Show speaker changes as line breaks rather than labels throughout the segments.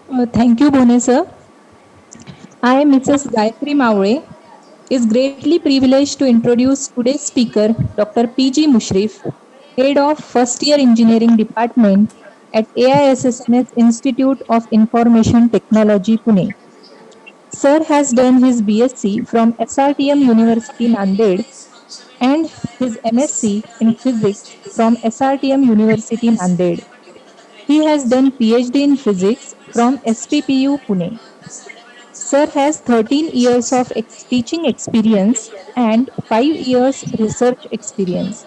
Thank you, Bhune sir. I, Mrs. Gayatri Maure, is greatly privileged to introduce today's speaker, Dr. P.G. Mushrif, Head of First Year Engineering Department at AISSNS Institute of Information Technology, Pune. Sir has done his BSc from SRTM University, Nanded, and his MSc in Physics from SRTM University, Nanded. He has done PhD in Physics from SPPU, Pune. Sir has 13 years of teaching experience and 5 years research experience.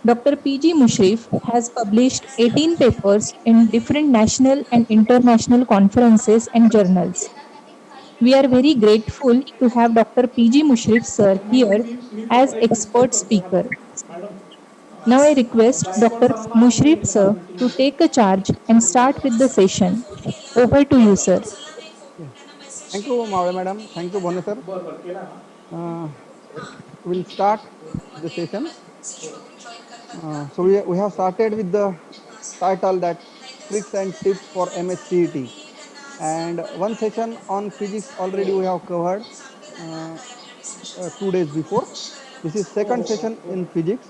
Dr. P.G. Mushrif has published 18 papers in different national and international conferences and journals. We are very grateful to have Dr. P.G. Mushrif sir here as expert speaker. Now I request Dr. Mushrif sir to take a charge and start with the session. Over to you, sir.
Yes. Thank you, Maule madam. Thank you, Bhone sir. Uh, we'll start the session. So we have started with the title that tricks and tips for MSCET. And one session on physics already we have covered 2 days before. This is second session in physics.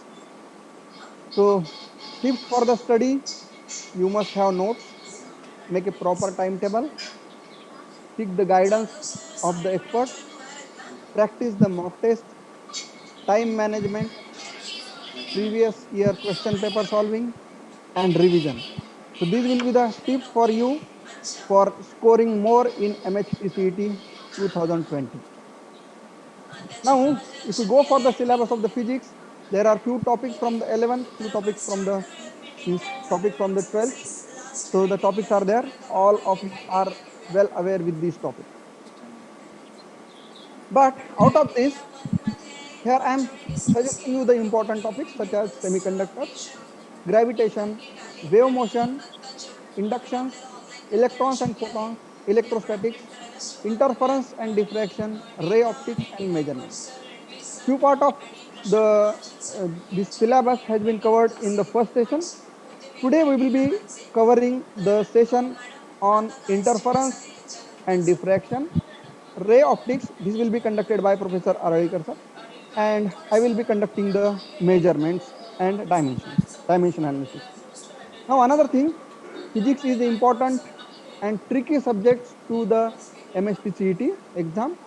So tips for the study, you must have notes, make a proper timetable, seek the guidance of the experts, practice the mock test, time management, previous year question paper solving, and revision. So these will be the tips for you for scoring more in MHPCET 2020. Now, if we go for the syllabus of the physics, there are few topics from the 11th, few topics from the topics from the 12th. So the topics are there. All of you are well aware with these topics. But out of this, here I am suggesting you the important topics such as semiconductors, gravitation, wave motion, inductions, electrons and photons, electrostatics, interference and diffraction, ray optics and measurement. Few part of the this syllabus has been covered in the first session. Today we will be covering the session on interference and diffraction, ray optics. This will be conducted by Professor Araikar sir, and I will be conducting the measurements and dimension analysis. Now another thing, physics is important and tricky subjects to the MSPCET exam.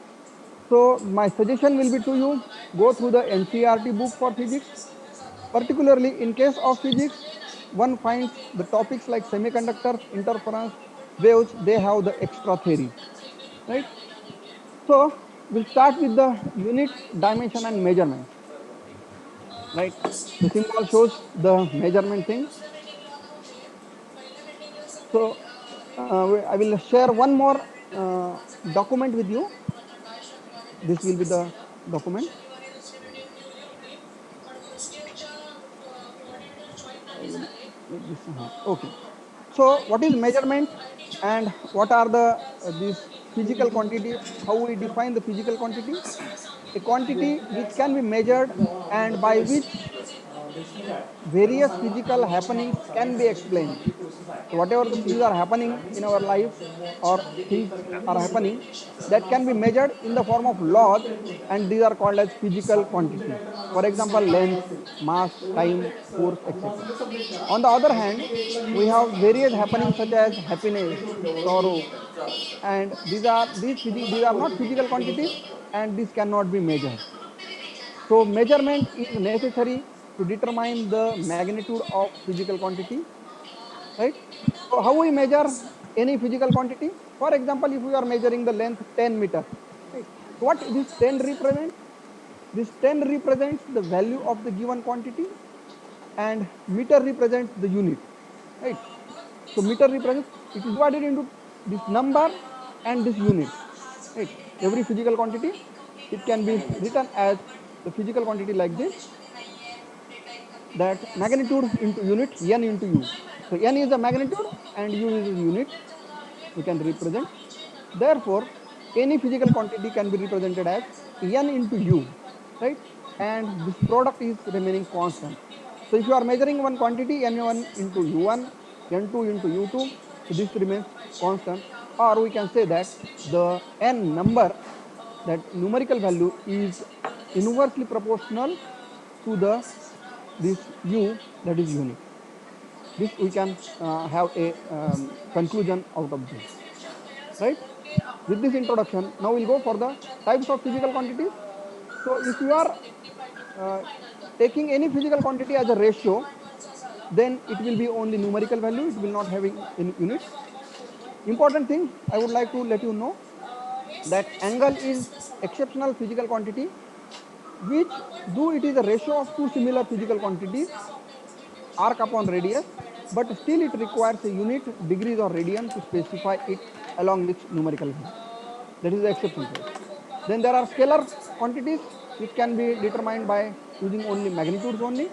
So my suggestion will be to you, go through the NCERT book for physics. Particularly in case of physics, one finds the topics like semiconductors, interference, waves, they have the extra theories, right? So we'll start with the unit, dimension and measurement, right? The symbol shows the measurement thing. So I will share one more document with you. This will be the document. I will make this. Okay. So what is measurement and what are the these physical quantity? How we define the physical quantity? A quantity which can be measured and by which various physical happenings can be explained. So whatever the things are happening in our life or things are happening that can be measured in the form of laws, and these are called as physical quantities. For example, length, mass, time, force, etc. On the other hand, we have various happenings such as happiness, sorrow, and these are not physical quantities, and this cannot be measured. So measurement is necessary to determine the magnitude of physical quantity, right? So how we measure any physical quantity? For example, if we are measuring the length 10 meter, right? So what this 10 represents? This 10 represents the value of the given quantity, and meter represents the unit, right? So meter represents, it is divided into this number and this unit, right? Every physical quantity, it can be written as the physical quantity like this, that magnitude into unit, n into u. So n is the magnitude and u is the unit we can represent. Therefore, any physical quantity can be represented as n into u, right? And this product is remaining constant. So if you are measuring one quantity, n1 into u1, n2 into u2, So this remains constant, or we can say that the n number, that numerical value, is inversely proportional to the this u, that is unit. This we can have a conclusion out of this, right? With this introduction, now we'll go for the types of physical quantities. So if you are uh, taking any physical quantity as a ratio, then it will be only numerical value, it will not having any units. Important thing I would like to let you know, that angle is exceptional physical quantity, which, though it is a ratio of two similar physical quantities, arc upon radius, but still it requires a unit, degrees or radian, to specify it along with numerical value. That is the exception case. Then there are scalar quantities which can be determined by using only magnitudes only,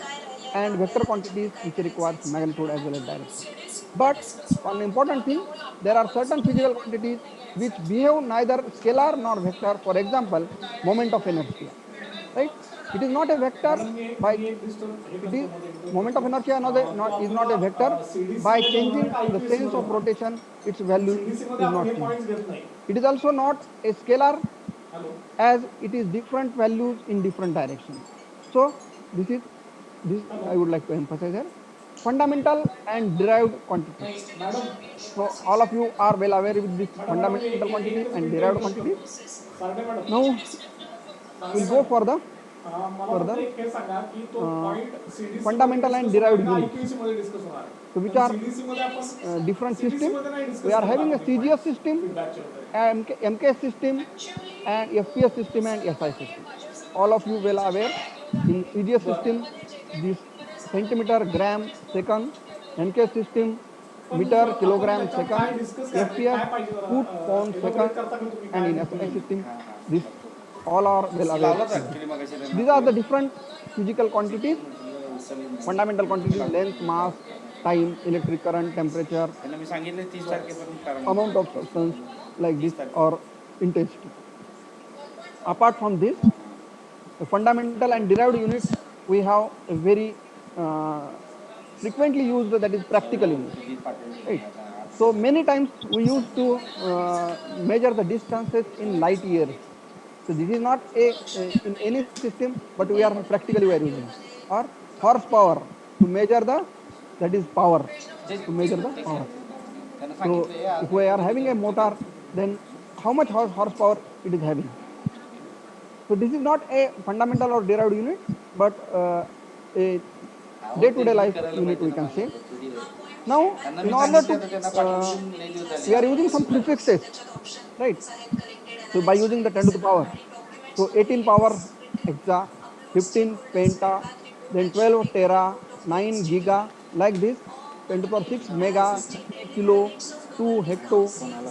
and vector quantities which requires magnitude as well as direction. But one important thing, there are certain physical quantities which behave neither scalar nor vector. For example, moment of inertia, right? It is not a vector by, it is, moment of inertia is not a vector. By changing the sense of rotation, its value is not changed. It is also not a scalar, as it is different values in different directions. So this I would like to emphasize here. Fundamental and derived quantities. So all of you are well aware with this fundamental quantities and derived quantities. Now we'll go for the further fundamental and derived units. So which are different systems. We are having a CGS system, MKS system, and FPS system and SI system. All of you well aware, in CGS system, this centimeter, gram, second, MKS system, meter, kilogram, second, FPS, foot, pound, second, and in SI system, this all are well aware. These are the different physical quantities, fundamental quantities: length, mass, time, electric current, temperature, amount of substance, like this, or intensity. Apart from this, the fundamental and derived units, we have a very frequently used, that is practical units, right? So many times we used to measure the distances in light years. So this is not a in any system, but we are practically we are using, or horsepower, to measure the, that is power, to measure the power. So if we are having a motor, then how much horsepower it is having. So this is not a fundamental or derived unit, but a day-to-day life unit, we can say. Now, in order to, we are using some prefixes, right? So by using the 10 to the power, so 18 power hexa, 15 penta, then 12 tera, 9 giga, like this, 10 to the power 6 mega, 3 kilo, 2 hecto,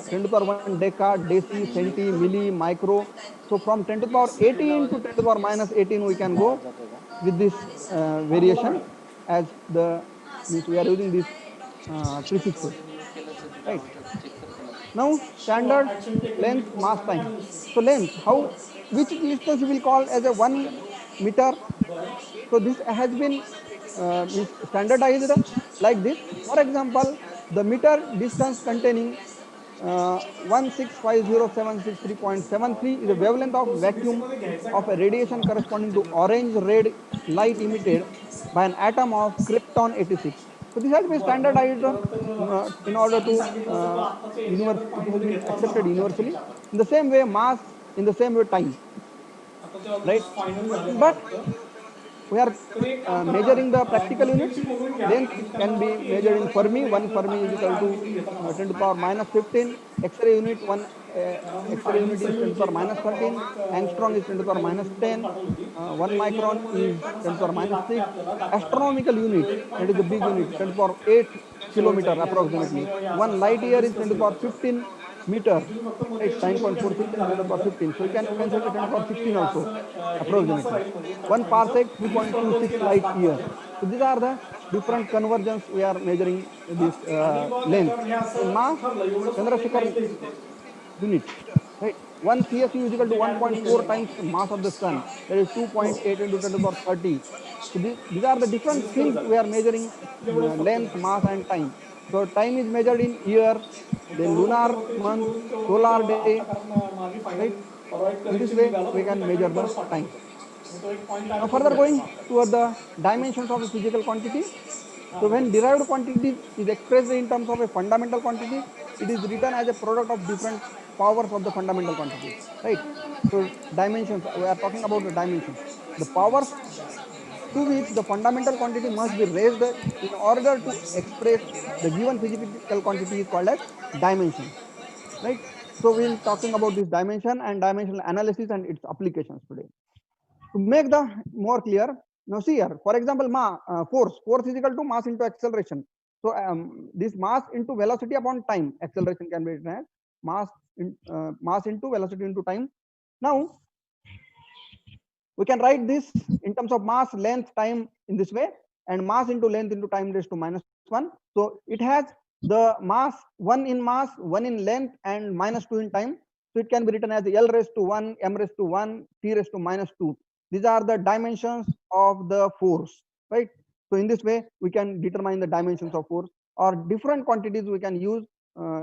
10 to the power 1 deca, deci, centi, milli, micro. So from 10 to the power 18 to 10 to the power minus 18, we can go with this variation, as the means we are using these prefixes, right? Now standard length, mass, time. So length, how, which distance we will call as a 1 meter. So this has been standardized like this. For example, the meter distance containing 1650763.73 is the wavelength of vacuum of a radiation corresponding to orange red light emitted by an atom of krypton 86. So this has been standardized in order to it has been accepted universally. In the same way, mass, in the same way, time, right? But we are measuring the practical units. Length can be measured in Fermi. 1 Fermi is equal to 10 to the power minus 15. X-ray unit, one X-ray unit is 10 to the power minus 13. Angstrom is 10 to the power minus 10. 1 micron is 10 to the power minus 6. Astronomical unit, that is the big unit, 10 to the power 8 kilometer approximately. 1 light year is 10 to the power 15 meter, right? 9.46 and 10 to the power 15. So you can consider 10 to the power 16 also, approximately. 1 parsec, 3.26 light year. So these are the different conversions we are measuring this length. And mass, Chandrasekhar unit, right? 1 CSU is equal to 1.4 times the mass of the sun, that is 2.8 into 10 to the power 30. So these are the different things we are measuring, length, mass, and time. So time is measured in year, then lunar month, solar day, right? In this way, we can measure the time. Now further going toward the dimensions of a physical quantity. So when derived quantity is expressed in terms of a fundamental quantity, it is written as a product of different powers of the fundamental quantity, right? So dimensions, we are talking about the dimensions. The powers to which the fundamental quantity must be raised in order to express the given physical quantity is called as dimension, right? So we'll talking about this dimension and dimensional analysis and its applications today. To make the more clear, now see here, for example, force is equal to mass into acceleration. So this mass into velocity upon time, acceleration can be written as mass into velocity into time. Now we can write this in terms of mass, length, time in this way, and mass into length into time raised to -1. So it has the mass 1 in mass, 1 in length, and -2 in time. So it can be written as L raised to 1, M raised to 1, T raised to -2. These are the dimensions of the force, right? So in this way, we can determine the dimensions of force, or different quantities we can use,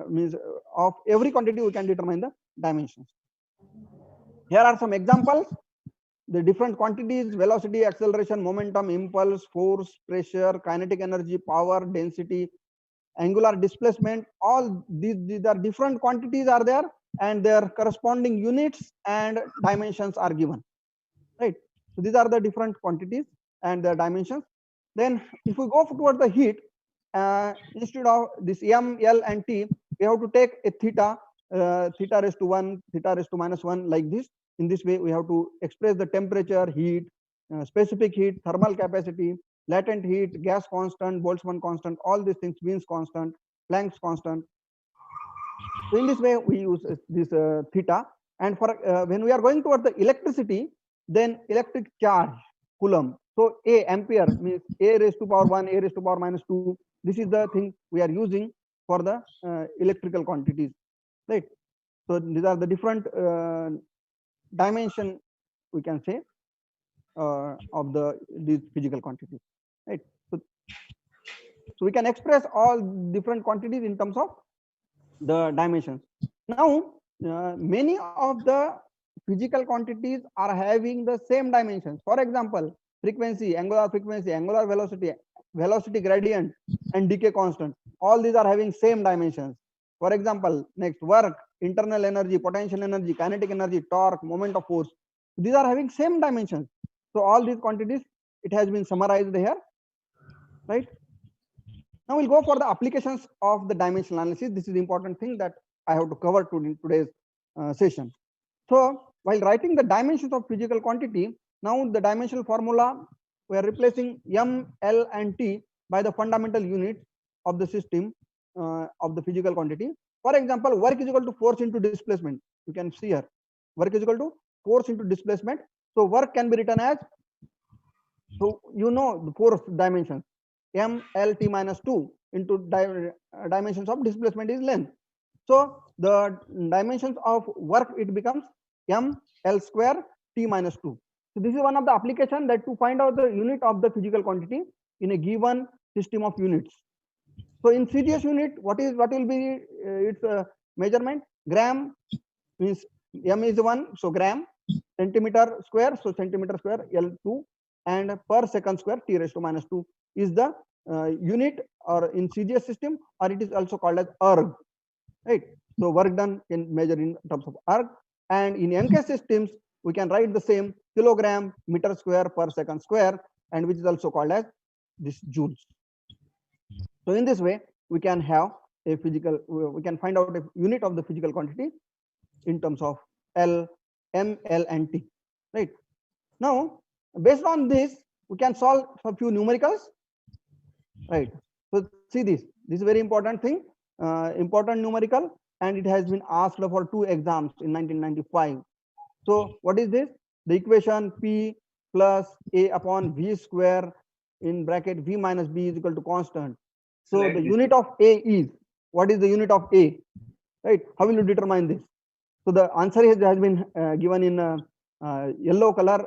means of every quantity we can determine the dimensions. Here are some examples. The different quantities: velocity, acceleration, momentum, impulse, force, pressure, kinetic energy, power, density, angular displacement. All these are different quantities are there, and their corresponding units and dimensions are given, right? So these are the different quantities and their dimensions. Then if we go toward the heat, instead of this M, L, and T, we have to take a theta, theta raised to 1, theta raised to -1, like this. In this way, we have to express the temperature, heat, specific heat, thermal capacity, latent heat, gas constant, Boltzmann constant, all these things, Wien's constant, Planck's constant. So in this way, we use this theta. And for when we are going towards the electricity, then electric charge, coulomb. So A, ampere, means A raised to power 1, A raised to power -2. This is the thing we are using for the electrical quantities, right? So these are the different dimension, we can say, of these physical quantities, right? So we can express all different quantities in terms of the dimensions. Now, many of the physical quantities are having the same dimensions. For example, frequency, angular velocity, velocity gradient, and decay constant. All these are having same dimensions. For example, next, work, internal energy, potential energy, kinetic energy, torque, moment of force. These are having same dimensions. So all these quantities, it has been summarized here, right? Now we'll go for the applications of the dimensional analysis. This is the important thing that I have to cover in today's session. So while writing the dimensions of physical quantity, now the dimensional formula, we are replacing M, L, and T by the fundamental units of the system of the physical quantity. For example, work is equal to force into displacement. You can see here, work is equal to force into displacement. So work can be written as, so you know the force dimensions, M L T -2 into dimensions of displacement is length. So the dimensions of work, it becomes M L square T -2. So this is one of the application, that to find out the unit of the physical quantity in a given system of units. So in CGS unit, what will be its measurement? Gram means M is 1, so gram, centimeter square, so centimeter square, L2, and per second square, T raised to -2 is the unit, or in CGS system, or it is also called as erg, right? So work done can measure in terms of erg, and in MK systems, we can write the same, kilogram, meter square, per second square, and which is also called as this joules. So in this way, we can have a physical, we can find out a unit of the physical quantity in terms of L, M, L, and T, right? Now, based on this, we can solve a few numericals, right? So see this is very important thing, important numerical, and it has been asked for 2 exams in 1995. So what is this? The equation P plus A upon V square in bracket V minus B is equal to constant. So the unit of A is, what is the unit of A, right? How will you determine this? So the answer has been given in yellow color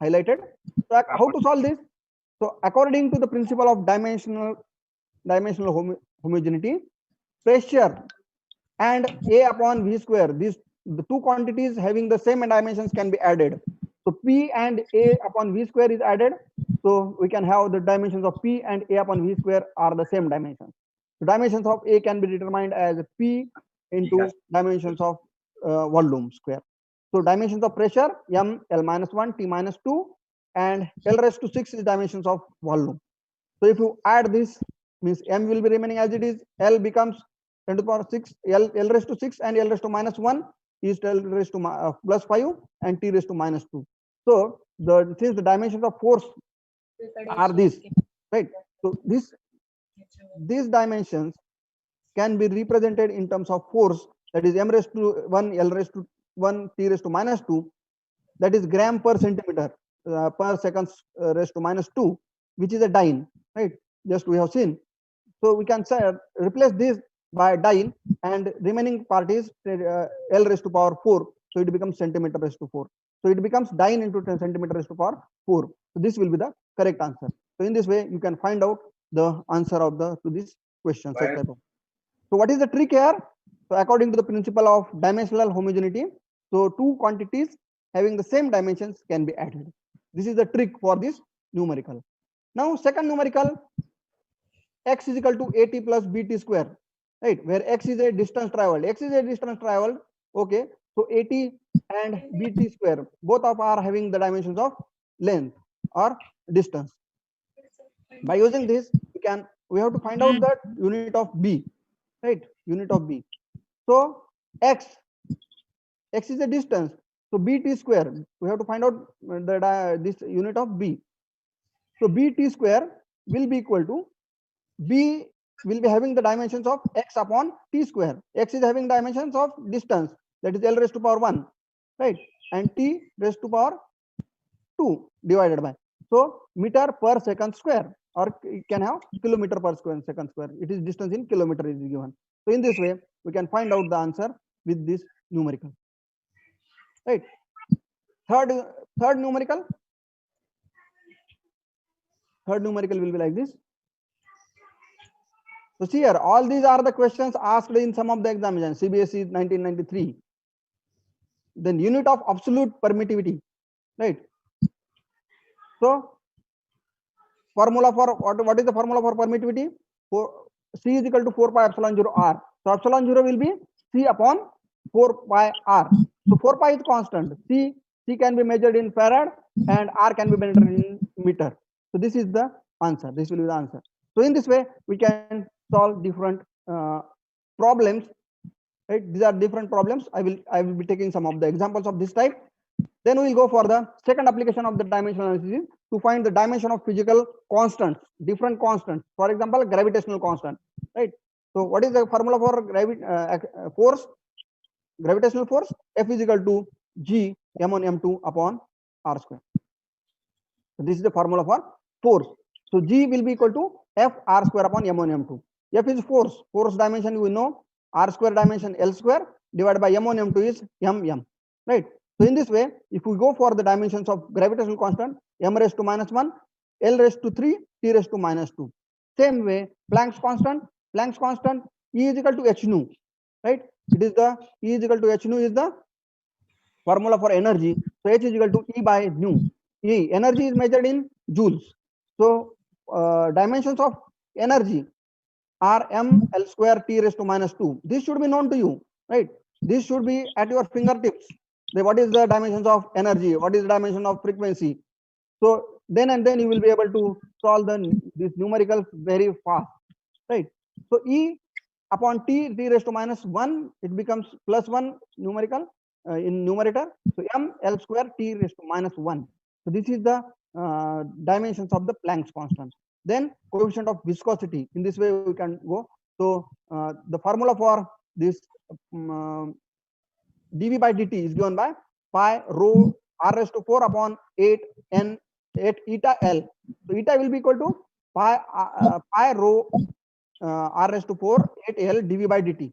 highlighted. So how to solve this? So according to the principle of dimensional homogeneity, pressure and A upon V square. These the two quantities having the same dimensions can be added. So P and A upon V square is added. So we can have the dimensions of P and A upon V square are the same dimensions. The dimensions of A can be determined as P into dimensions of volume square. So dimensions of pressure M L minus 1 T minus 2 and L raised to 6 is dimensions of volume. So if you add this, means M will be remaining as it is. L becomes 10 to the power 6, L raised to 6 and L raised to minus 1 is L raised to plus 5 and T raised to minus 2. So since the dimensions of force are these, right? So these dimensions can be represented in terms of force, that is M raised to 1, L raised to 1, T raised to minus 2, that is gram per centimeter per seconds raised to minus 2, which is a dyne, right? Just we have seen. So we can say, replace this by dyne and remaining part is L raised to power 4. So it becomes centimeter raised to 4. So it becomes dyne into 10 centimeter raised to power 4. So this will be the correct answer. So in this way, you can find out the answer of to this question. So what is the trick here? So according to the principle of dimensional homogeneity, so two quantities having the same dimensions can be added. This is the trick for this numerical. Now second numerical, x is equal to at plus bt square, right? Where x is a distance traveled. X is a distance traveled. Okay. So at and bt square, both of are having the dimensions of length or distance. By using this, we have to find out that unit of b, right? Unit of b. So x is a distance. So bt square, we have to find out this unit of b. So bt square will be equal to b will be having the dimensions of x upon t square. X is having dimensions of distance, that is L raised to power 1, right? And t raised to power 2 divided by. So meter per second square, or it can have kilometer per second square. It is distance in kilometer is given. So in this way, we can find out the answer with this numerical, right? Third numerical will be like this. So see here, all these are the questions asked in some of the examinations, CBSE 1993. Then unit of absolute permittivity, right? So formula for what is the formula for permittivity? C is equal to 4 pi epsilon 0 r. So epsilon 0 will be C upon 4 pi r. So 4 pi is constant. C can be measured in farad and r can be measured in meter. So this is the answer. This will be the answer. So in this way, we can solve different problems. Right? These are different problems. I will be taking some of the examples of this type. Then we will go for the second application of the dimensional analysis to find the dimension of physical constants, different constants. For example, gravitational constant. Right. So what is the formula for force? Gravitational force F is equal to G m1 m2 upon r square. So this is the formula for force. So G will be equal to F r square upon m1 m2. F is force. Force dimension we know. R square dimension L square divided by m1 m2 is mm. Right. So in this way, if we go for the dimensions of gravitational constant, m raised to minus 1, L raised to 3, T raised to minus 2. Same way, Planck's constant, E is equal to h nu. Right. It is the E is equal to h nu is the formula for energy. So H is equal to E by nu. E, energy is measured in joules. So dimensions of energy are m L square T raised to minus 2. This should be known to you, right? This should be at your fingertips. What is the dimensions of energy? What is the dimension of frequency? So then and then you will be able to solve these numericals very fast, right? So E upon T raised to minus 1, it becomes plus 1 numerical in numerator. So m L square T raised to minus 1. So this is the dimensions of the Planck's constant. Then coefficient of viscosity. In this way we can go. So the formula for this dV by dt is given by pi rho r raised to 4 upon 8 n 8 eta L. So eta will be equal to pi rho r raised to 4 8 L dV by dt.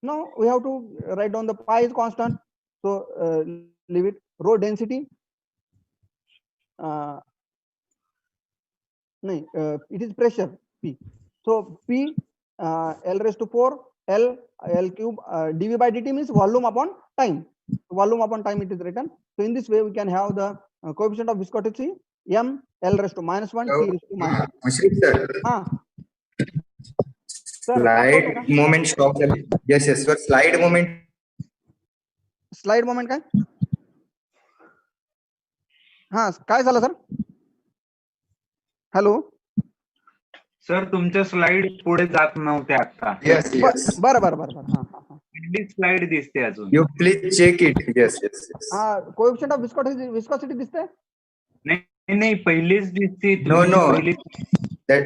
Now we have to write down the pi is constant. So leave it. Rho density. It is pressure P. So P L raised to 4 L cube dV by dt means volume upon time. Volume upon time it is written. So in this way we can have the coefficient of viscosity m L raised to -1
So,
T raised to -1.
Mushrif sir,
हाँ sir दाखवते का
slide moment stop. Yes, yes, sir. Slide moment.
Slide moment काय हा काय झालं sir hello
sir तुमच्या slide पुढे जात नव्हत्या आता.
Yes, yes.
बरं बरं बरं बरं हा हा हा
पहिली स्लाइड दिसते अजून.
You please check it. Yes, yes, yes.
हा कोएफिशिएंट ऑफ विस्कोसिटी दिसते
नाही नाही पहिलीच दिसते.
No,
तुमची
no.
पहिली
That.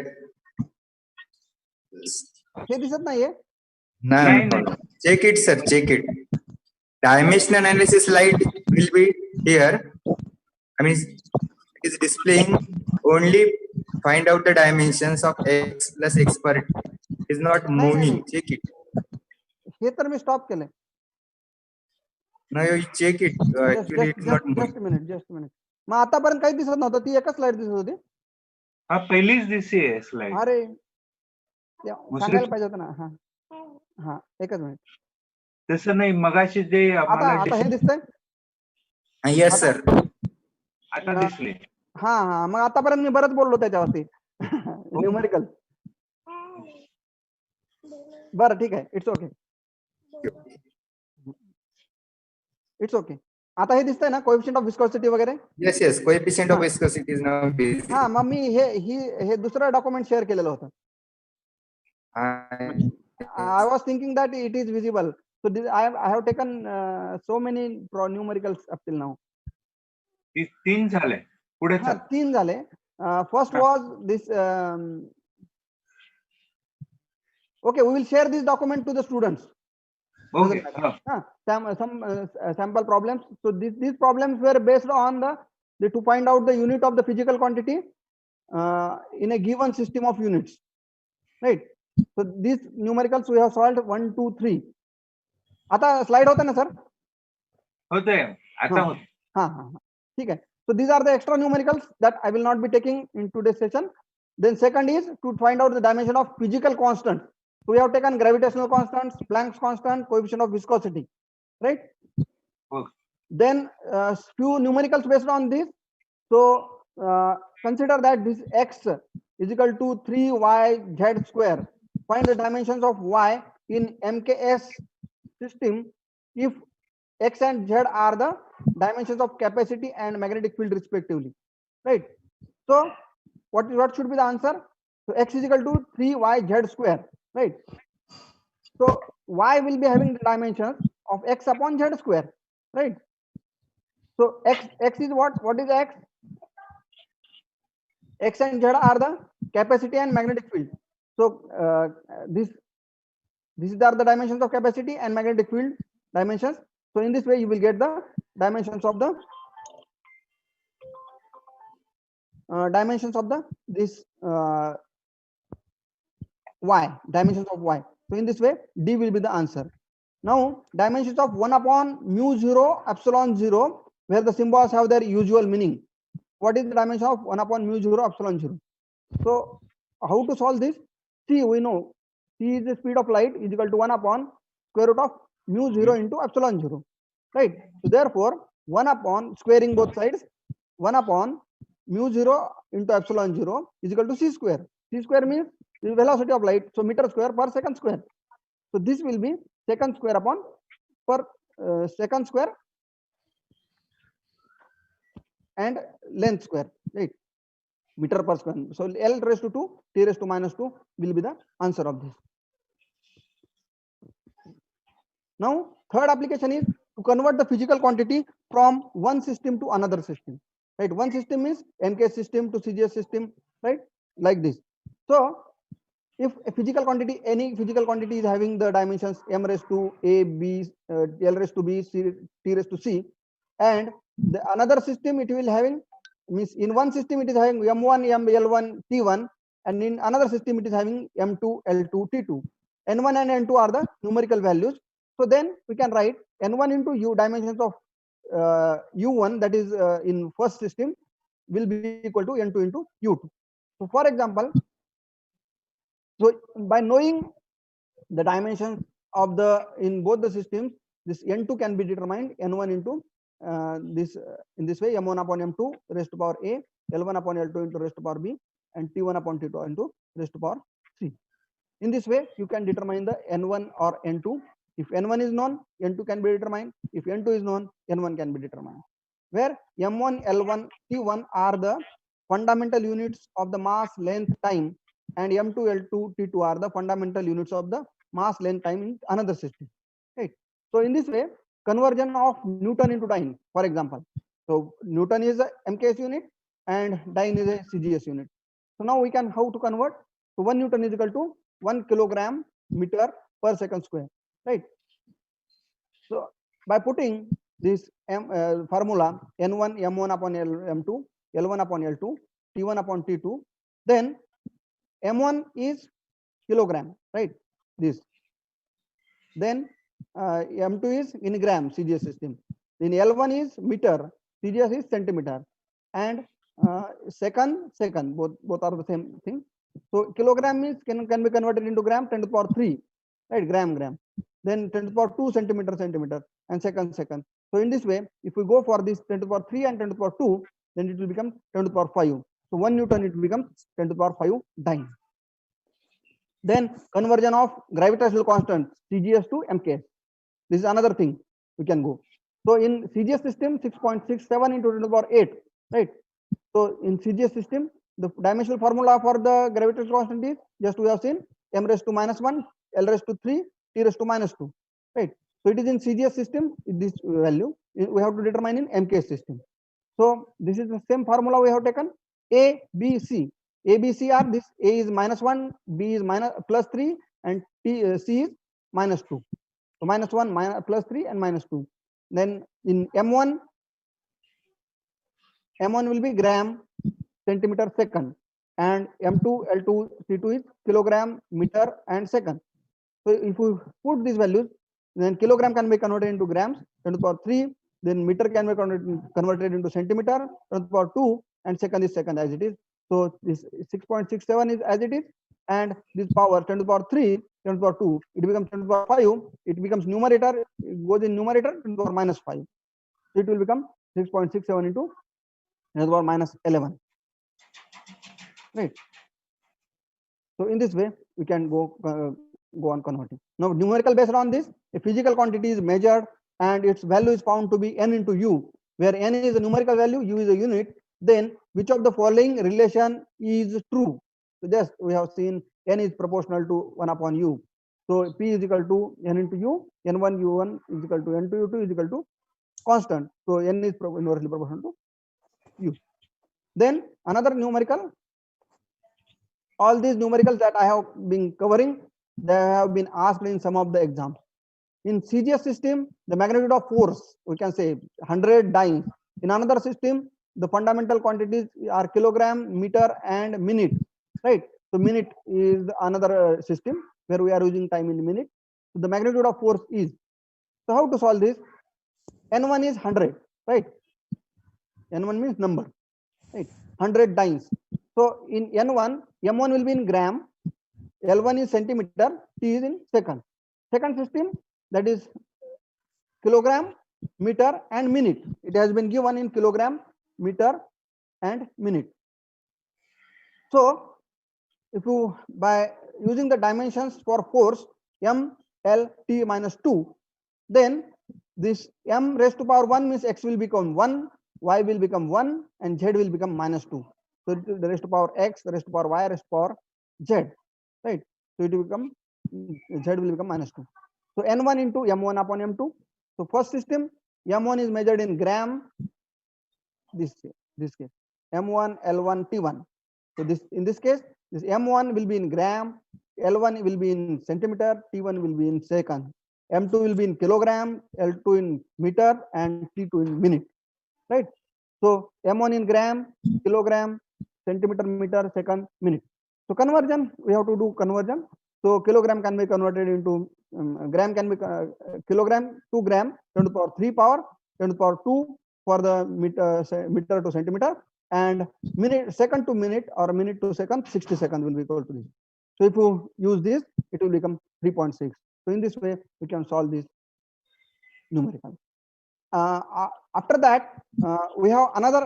हे दिसत नाहीये
No,
नाही,
no,
नाही.
no. Check it, sir. Check it. Dimension analysis slide will be here. I mean, it is displaying only find out the dimensions of x plus x per. It is not
नाही,
moving.
नाही.
Check it.
हे तर मी stop केलंय
Now you check it. Actually, it is not moving.
Just minute मग आतापर्यंत काही दिसत नव्हतं ती एकच स्लाइड दिसत होती
हा पहिलीच दिसते स्लाइड.
अरे सांगायला पाहिजे होतं ना हा हा एकच मिनिट
तसं नाही मगाशी जे
आता
आम्हाला
आता हे दिसतंय
Yes, sir.
आता दिसले.
हा हा मग आतापर्यंत मी बरंच बोललो त्याच्यावरती न्यूमेरिकल बरं ठीक आहे इट्स ओके इट्स ओके आता हे दिसतंय ना कोएफिशिएंट ऑफ विस्कोसिटी वगैरे
Yes, yes. Coefficient of viscosity is now busy.
हा मग मी हे दुसरं डॉक्युमेंट शेअर केलेलं होतं I was thinking that it is visible. So this, I have taken so many numericals up till now.
तीन झाले पुढे
हाँ, तीन झाले. First was this. Okay, we will share this document to the students.
Okay.
Some sample problems. So these problems were based on the to find out the unit of the physical quantity in a given system of units, right? So these numericals we have solved 1, 2, 3. आता slide होता ना sir?
होते आता होत.
हाँ हाँ हाँ ठीक है. So these are the extra numericals that I will not be taking in today's session. Then second is to find out the dimension of physical constant. So we have taken gravitational constants, Planck's constant, coefficient of viscosity, right?
Okay.
Then few numericals based on this. So consider that this x is equal to 3yz square. Find the dimensions of y in MKS system if x and z are the dimensions of capacity and magnetic field respectively, right? So what should be the answer? So x is equal to 3yz square, right? So y will be having the dimensions of x upon z square, right? So x is what is x? X and z are the capacity and magnetic field. So these are the dimensions of capacity and magnetic field dimensions. So in this way you will get the dimensions of the this y, dimensions of y. So in this way D will be the answer. Now dimensions of 1 upon mu 0 epsilon 0, where the symbols have their usual meaning. What is the dimension of 1 upon mu 0 epsilon 0? So how to solve this? C, we know C is the speed of light is equal to 1 upon square root of mu 0 into epsilon 0, right? So therefore 1 upon squaring both sides, 1 upon mu 0 into epsilon 0 is equal to c square. C square means the velocity of light, so meter square per second square. So this will be second square upon per second square and length square, right? Meter per square. So L raised to 2, T raised to -2 will be the answer of this. Now third application is to convert the physical quantity from one system to another system, right? One system is MKS system to CGS system, right? Like this. So if a physical quantity, any physical quantity is having the dimensions m raised to a, b, L raised to b, c, T raised to c, and the another system it will having, means in one system it is having m1, ml1, t1, and in another system it is having m2, l2, t2. n1 and n2 are the numerical values. So then we can write n1 into u, dimensions of u1, that is in first system, will be equal to n2 into u2. So for example, so by knowing the dimensions of the in both the systems, this n2 can be determined n1 into this in this way, m1 upon m2 raised to power a, l1 upon l2 into raised to power b, and t1 upon t2 into raised to power c. In this way, you can determine the n1 or n2. If n1 is known, n2 can be determined. If n2 is known, n1 can be determined. Where m1, l1, t1 are the fundamental units of the mass, length, time, and m2, l2, t2 are the fundamental units of the mass, length, time in another system. Right. So in this way, conversion of Newton into dyne, for example. So Newton is a MKS unit and dyne is a CGS unit. So now we can how to convert. So 1 Newton is equal to 1 kilogram meter per second square, right? So by putting this formula n1 m1 upon m2, l1 upon l2, t1 upon t2, then m1 is kilogram, right? This. Then m2 is in gram, CGS system. Then l1 is meter, CGS is centimeter, and second, both are the same thing. So kilogram means can be converted into gram, 10 to the power 3, right? Gram. Then 10 to the power 2 centimeter, and second. So in this way, if we go for this 10 to the power 3 and 10 to the power 2, then it will become 10 to the power 5. So 1 Newton it will become 10 to the power 5 dyne. Then conversion of gravitational constant CGS to MKS. This is another thing we can go. So in CGS system 6.67 into 10 to the power 8, right? So in CGS system, the dimensional formula for the gravitational constant is just we have seen m raised to -1, l raised to 3, t raised to -2, right? So it is in CGS system, this value we have to determine in MKS system. So this is the same formula we have taken. A, B, C. A, B, C are this. A is -1, B is +3, and C is -2. So -1, +3, and -2. Then in M1 will be gram, centimeter, second, and M2, L2, C2 is kilogram, meter, and second. So if we put these values, then kilogram can be converted into grams, 10 to the power 3. Then meter can be converted into centimeter, 10 to the power 2, and second is second as it is. So this 6.67 is as it is, and this power 10 to the power 3, 10 to the power 2, it becomes 10 to the power 5. It becomes numerator, it goes in numerator 10 to the power -5. So it will become 6.67 into 10 to the power -11. Right. So in this way, we can go on converting. Now numerical based on this, a physical quantity is measured and its value is found to be n into u, where n is a numerical value, u is a unit. Then which of the following relation is true? So just we have seen n is proportional to 1 upon u. So p is equal to n into u, n1 u1 is equal to n2 u2 is equal to constant. So n is inversely proportional to u. Then another numerical, all these numericals that I have been covering, they have been asked in some of the exams. In CGS system, the magnitude of force, we can say 100 dynes. In another system, the fundamental quantities are kilogram, meter, and minute, right? So minute is another system where we are using time in minute. So the magnitude of force is. So how to solve this? N1 is 100, right? N1 means number, right? 100 dynes. So in N1, M1 will be in gram, L1 is centimeter, T is in second. Second system, that is kilogram, meter, and minute. It has been given in kilogram, meter, and minute. So if you, by using the dimensions for force m, l, t minus 2, then this m raised to power 1 means x will become 1, y will become 1, and z will become -2. So it is the raised to power x, the raised to power y, raised to power z, right? So it will become, z will become -2. So n1 into m1 upon m2. So first system, m1 is measured in gram, this case, m1, l1, t1. So this, in this case, this m1 will be in gram, l1 will be in centimeter, t1 will be in second, m2 will be in kilogram, l2 in meter, and t2 in minute, right? So m1 in gram, kilogram, centimeter, meter, second, minute. So conversion, we have to do conversion. So kilogram can be converted into gram, can be kilogram to gram, 10 to the power 3 power, 10 to the power 2 for the meter to centimeter, and minute, second to minute, or minute to second, 60 seconds will be equal to this. So if you use this, it will become 3.6. So in this way, we can solve this numerical. After that, we have another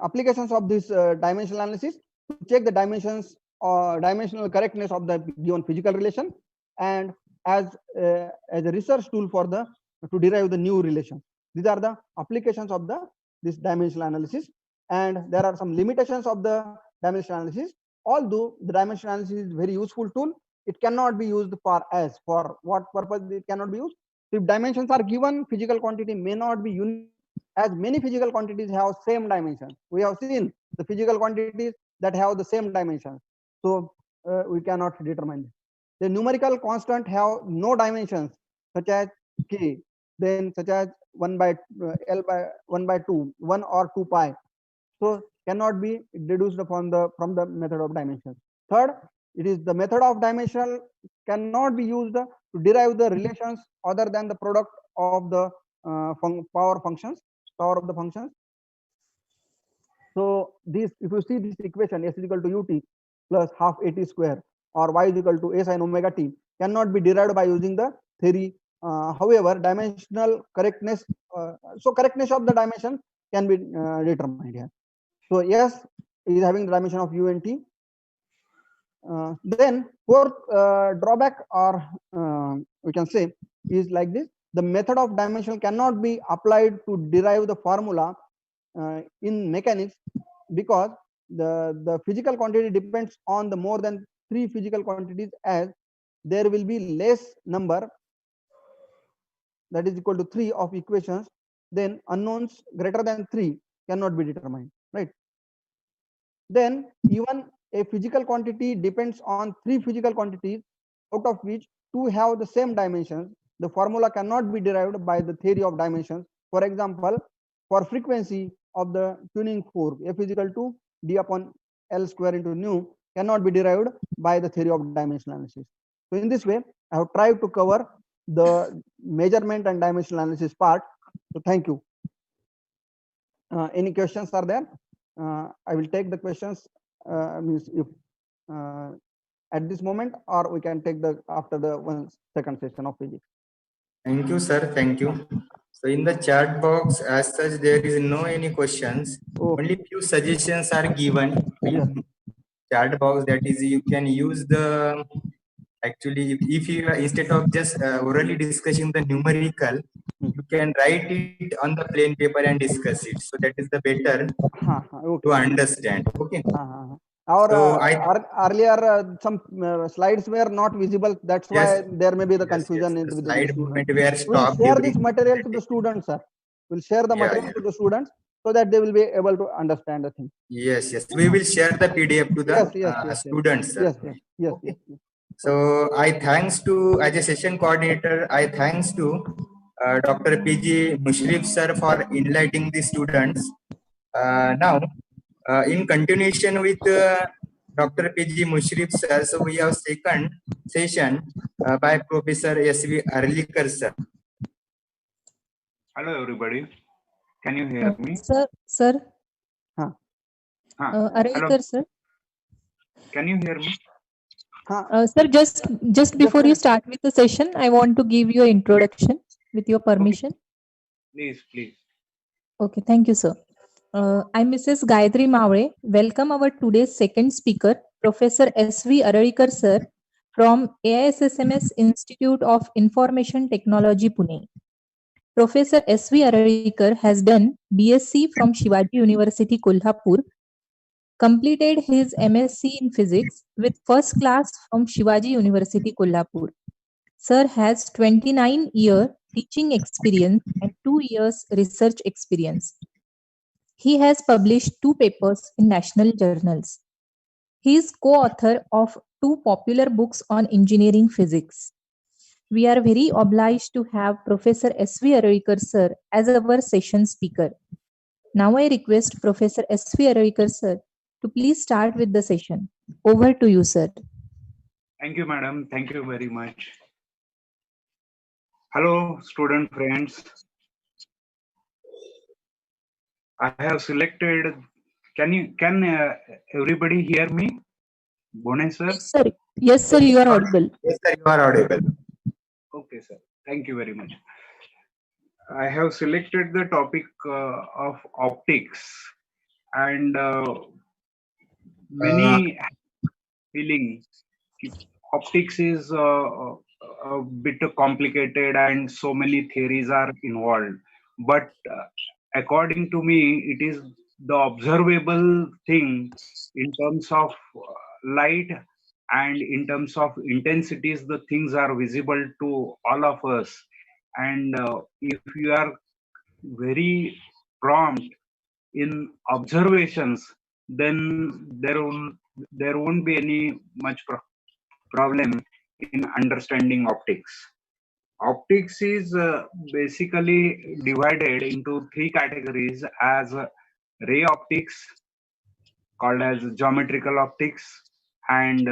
applications of this dimensional analysis to check the dimensions or dimensional correctness of the given physical relation, and as a research tool for the to derive the new relation. These are the applications of this dimensional analysis, and there are some limitations of the dimensional analysis. Although the dimensional analysis is very useful tool, it cannot be used for what purpose it cannot be used. If dimensions are given, physical quantity may not be unique, as many physical quantities have same dimensions. We have seen the physical quantities that have the same dimensions, so we cannot determine it. The numerical constant have no dimensions, such as k, then such as 1 by L by 1 by 2, 1 or 2 pi. So cannot be deduced from the method of dimension. Third, it is the method of dimensional cannot be used to derive the relations other than the product of the power of the functions. So this, if you see this equation, s is equal to ut plus half at square or y is equal to a sin omega t, cannot be derived by using the theory. However, dimensional correctness, so correctness of the dimension can be determined here. So yes, is having the dimension of u and t. Then fourth drawback, or we can say, is like this: the method of dimension cannot be applied to derive the formula in mechanics, because the physical quantity depends on the more than 3 physical quantities, as there will be less number, that is equal to 3 of equations, then unknowns greater than 3 cannot be determined, right? Then even a physical quantity depends on 3 physical quantities, out of which 2 have the same dimensions, the formula cannot be derived by the theory of dimensions. For example, for frequency of the tuning fork, f is equal to d upon l square into nu, cannot be derived by the theory of dimensional analysis. So in this way, I have tried to cover the measurement and dimensional analysis part. So thank you. Any questions are there? I will take the questions means if at this moment, or we can take the after the second session of physics.
Thank you, sir. Thank you. So in the chat box, as such, there is no any questions.
Okay.
Only few suggestions are given
Yes.
in chat box. That is, you can use the, actually, if you are, instead of just orally discussing the numerical, you can write it on the plain paper and discuss it. So that is the better
Okay.
to understand. Okay.
Our
So
earlier some slides were not visible. That's
Yes.
why there may be the
Yes,
confusion
yes.
with
The
the
slide
students.
movement were
We'll
stopped
share
during
this material to the students, sir. We'll share the
Yeah,
material
yeah.
to the students so that they will be able to understand the thing.
Yes, yes. We will share the PDF to the
Yes.
students, sir.
Yes.
So I thanks to, as a session coordinator, I thanks to Dr. PG Mushrif sir for enlightening the students. Now, in continuation with Dr. PG Mushrif sir, so we have second session by Professor SV Arlikar sir.
Hello, everybody. Can you hear me?
Sir,
Hello.
Aralkar, sir.
Can you hear me?
Sir, just before you start with the session, I want to give you an introduction with your permission.
Please.
Okay, thank you, sir. I'm Mrs. Gayatri Mavre. Welcome our today's second speaker, Professor S.V. Aralkar, sir, from AISSMS Institute of Information Technology, Pune. Professor S.V. Aralkar has done BSc from Shivaji University, Kolhapur, completed his MSc in Physics with first class from Shivaji University, Kolhapur. Sir has 29-year teaching experience and 2 years research experience. He has published 2 papers in national journals. He is co-author of 2 popular books on engineering physics. We are very obliged to have Professor S.V. Aralkar, sir, as our session speaker. Now I request Professor S.V. Aralkar, sir, to please start with the session. Over to you, sir.
Thank you, madam. Thank you very much. Hello, student friends. I have selected. Can everybody hear me? Bone sir.
Yes, sir, you are audible.
Yes, sir, you are audible.
Okay, sir. Thank you very much. I have selected the topic of optics, and many feeling optics is a bit complicated and so many theories are involved. But according to me, it is the observable thing in terms of light and in terms of intensities, the things are visible to all of us. And if you are very prompt in observations, then there won't be any much problem in understanding optics. Optics is basically divided into three categories as ray optics, called as geometrical optics, and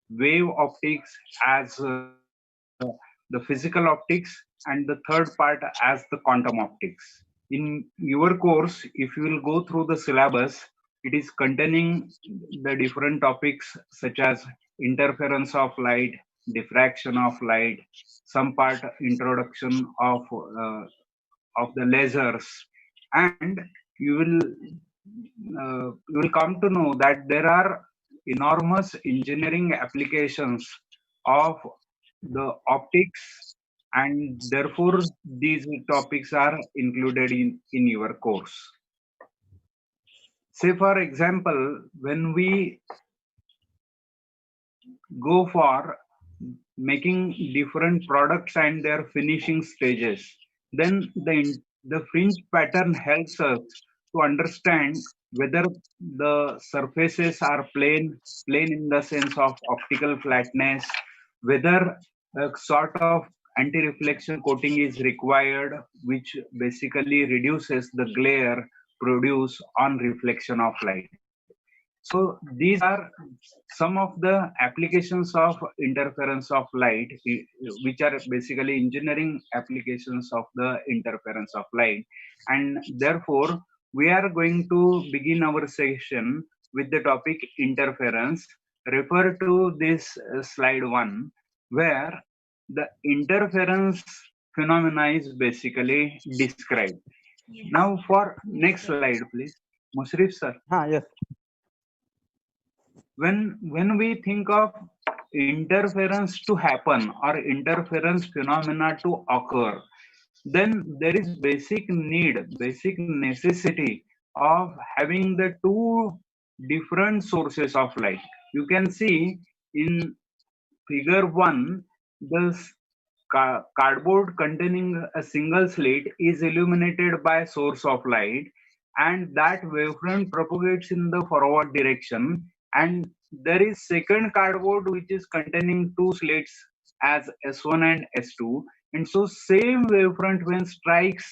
wave optics as the physical optics, and the third part as the quantum optics. In your course, if you will go through the syllabus, it is containing the different topics such as interference of light, diffraction of light, some part introduction of the lasers, and you will you will come to know that there are enormous engineering applications of the optics, and therefore these topics are included in your course. Say for example, when we go for making different products and their finishing stages, then the fringe pattern helps us to understand whether the surfaces are plain in the sense of optical flatness, whether a sort of anti-reflection coating is required, which basically reduces the glare produced on reflection of light. So these are some of the applications of interference of light, which are basically engineering applications of the interference of light. And therefore, we are going to begin our session with the topic interference. Refer to this slide 1, where the interference phenomena is basically described. Now for next slide, please. Mushrif sir.
Yes.
When we think of interference to happen or interference phenomena to occur, then there is basic necessity of having the two different sources of light. You can see in figure 1, the cardboard containing a single slit is illuminated by a source of light, and that wavefront propagates in the forward direction, and there is second cardboard which is containing two slits as S1 and S2, and so same wavefront when strikes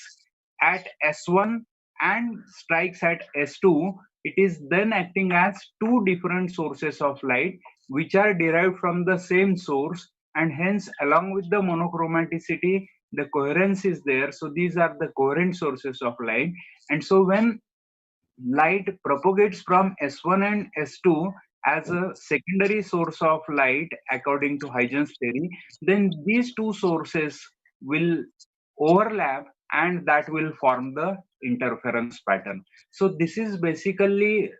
at S1 and strikes at S2, it is then acting as two different sources of light which are derived from the same source, and hence along with the monochromaticity the coherence is there. So these are the coherent sources of light. And so when light propagates from S1 and S2 as a secondary source of light according to Huygens theory, then these two sources will overlap and that will form the interference pattern. So this is basically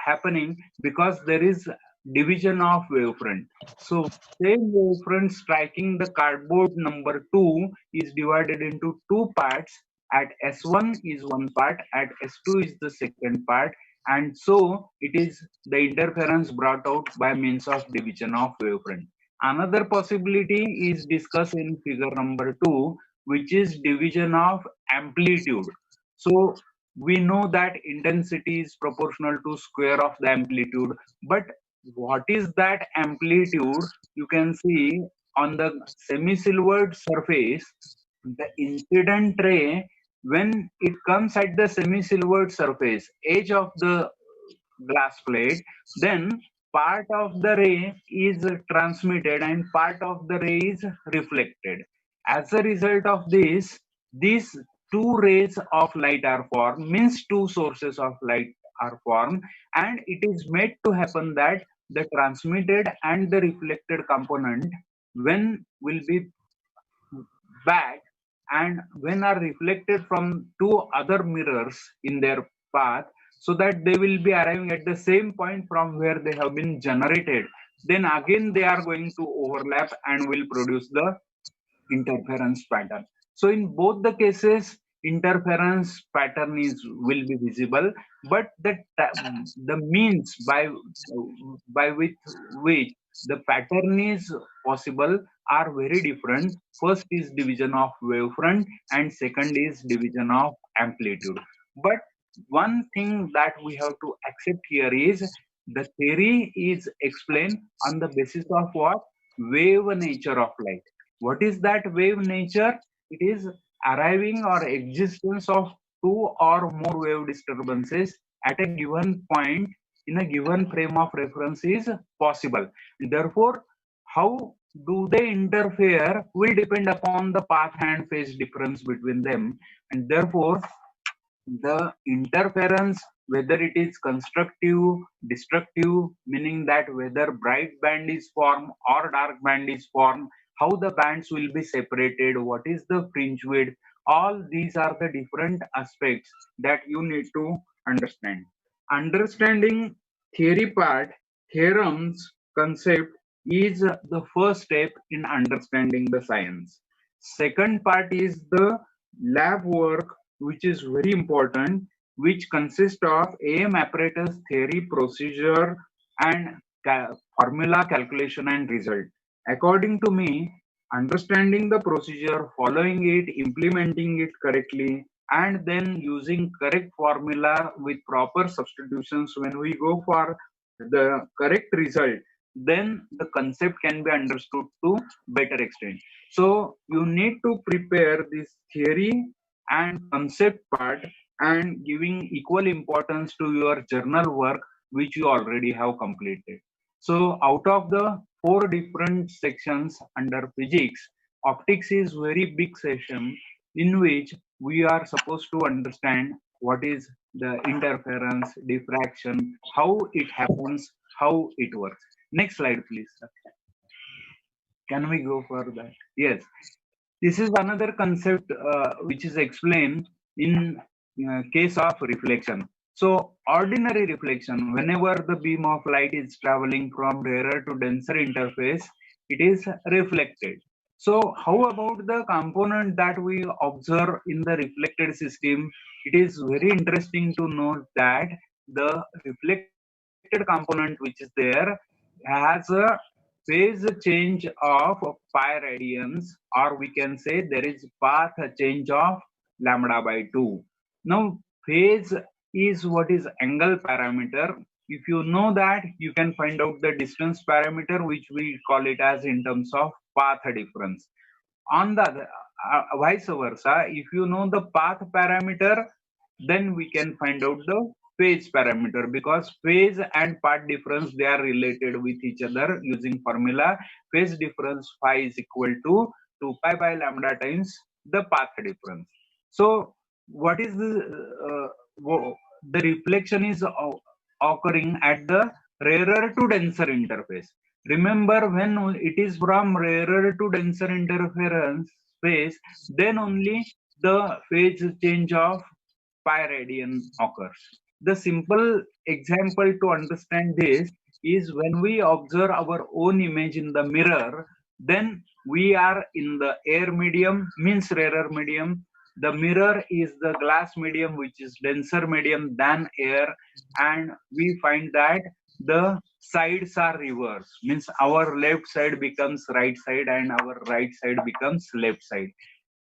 happening because there is division of wavefront. So same wavefront striking the cardboard number 2 is divided into two parts. At S1 is one part, at S2 is the second part, and so it is the interference brought out by means of division of wavefront. Another possibility is discussed in figure number 2, which is division of amplitude. So we know that intensity is proportional to square of the amplitude, but what is that amplitude? You can see on the semi-silvered surface, the incident ray, when it comes at the semi-silvered surface edge of the glass plate, then part of the ray is transmitted and part of the ray is reflected. As a result of this, these two rays of light are formed, means two sources of light are formed, and it is made to happen that the transmitted and the reflected component when will be back and when are reflected from two other mirrors in their path, so that they will be arriving at the same point from where they have been generated, then again they are going to overlap and will produce the interference pattern. So in both the cases, interference pattern is will be visible, but the means by which the pattern is possible are very different. First is division of wavefront and second is division of amplitude. But one thing that we have to accept here is the theory is explained on the basis of what? Wave nature of light. What is that wave nature? It is arriving or existence of two or more wave disturbances at a given point in a given frame of reference is possible. Therefore, how do they interfere will depend upon the path and phase difference between them, and therefore the interference, whether it is constructive, destructive, meaning that whether bright band is formed or dark band is formed, how the bands will be separated, what is the fringe width, all these are the different aspects that you need to understand. Understanding theory part, theorems, concept is the first step in understanding the science. Second part is the lab work, which is very important, which consists of AM apparatus theory, procedure, and formula calculation and result. According to me, understanding the procedure, following it, implementing it correctly, and then using correct formula with proper substitutions when we go for the correct result, then the concept can be understood to better extent. So you need to prepare this theory and concept part and giving equal importance to your journal work which you already have completed. So out of the 4 different sections under physics, optics is very big section in which we are supposed to understand what is the interference, diffraction, how it happens, how it works. Next slide, please, sir. Can we go for that? Yes. This is another concept which is explained in case of reflection. So ordinary reflection, whenever the beam of light is traveling from rarer to denser interface, it is reflected. So how about the component that we observe in the reflected system? It is very interesting to note that the reflected component which is there has a phase change of pi radians, or we can say there is path change of lambda by 2. Now phase is what is angle parameter. If you know that, you can find out the distance parameter, which we call it as in terms of path difference. On the vice versa, if you know the path parameter, then we can find out the phase parameter, because phase and path difference, they are related with each other using formula phase difference phi is equal to 2 pi by lambda times the path difference. So what is the reflection is occurring at the rarer to denser interface. Remember, when it is from rarer to denser interference phase, then only the phase change of pi radian occurs. The simple example to understand this is when we observe our own image in the mirror, then we are in the air medium, means rarer medium. The mirror is the glass medium, which is denser medium than air, and we find that the sides are reversed, means our left side becomes right side and our right side becomes left side.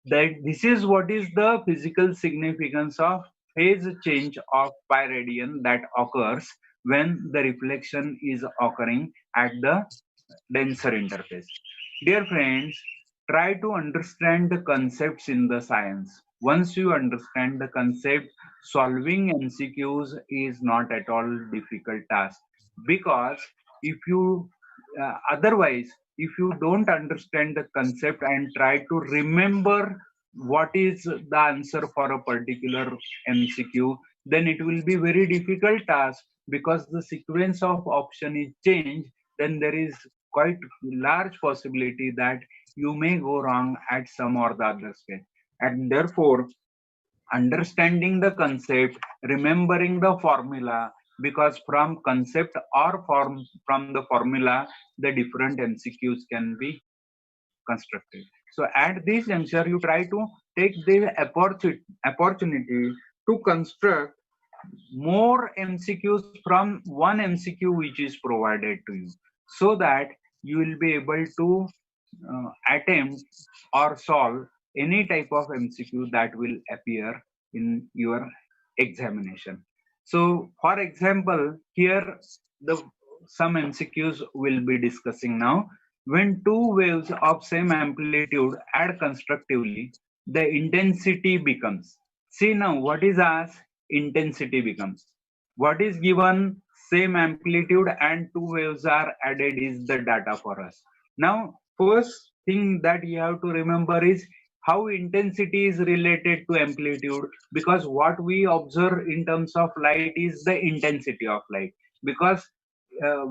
That this is what is the physical significance of phase change of pi radian that occurs when the reflection is occurring at the denser interface. Dear friends, try to understand the concepts in the science. Once you understand the concept, solving MCQs is not at all difficult task, because if you otherwise, if you don't understand the concept and try to remember what is the answer for a particular MCQ, then it will be very difficult task, because the sequence of option is changed, then there is quite large possibility that you may go wrong at some or the other step. And therefore, understanding the concept, remembering the formula, because from concept or from the formula, the different MCQs can be constructed. So at this juncture, you try to take the opportunity to construct more MCQs from one MCQ which is provided to you, so that you will be able to attempt or solve any type of MCQ that will appear in your examination. So, for example, here the some MCQs will be discussing now. When two waves of same amplitude add constructively, the intensity becomes. See now, what is asked? Intensity becomes. What is given? Same amplitude and two waves are added is the data for us. Now, first thing that you have to remember is how intensity is related to amplitude, because what we observe in terms of light is the intensity of light, because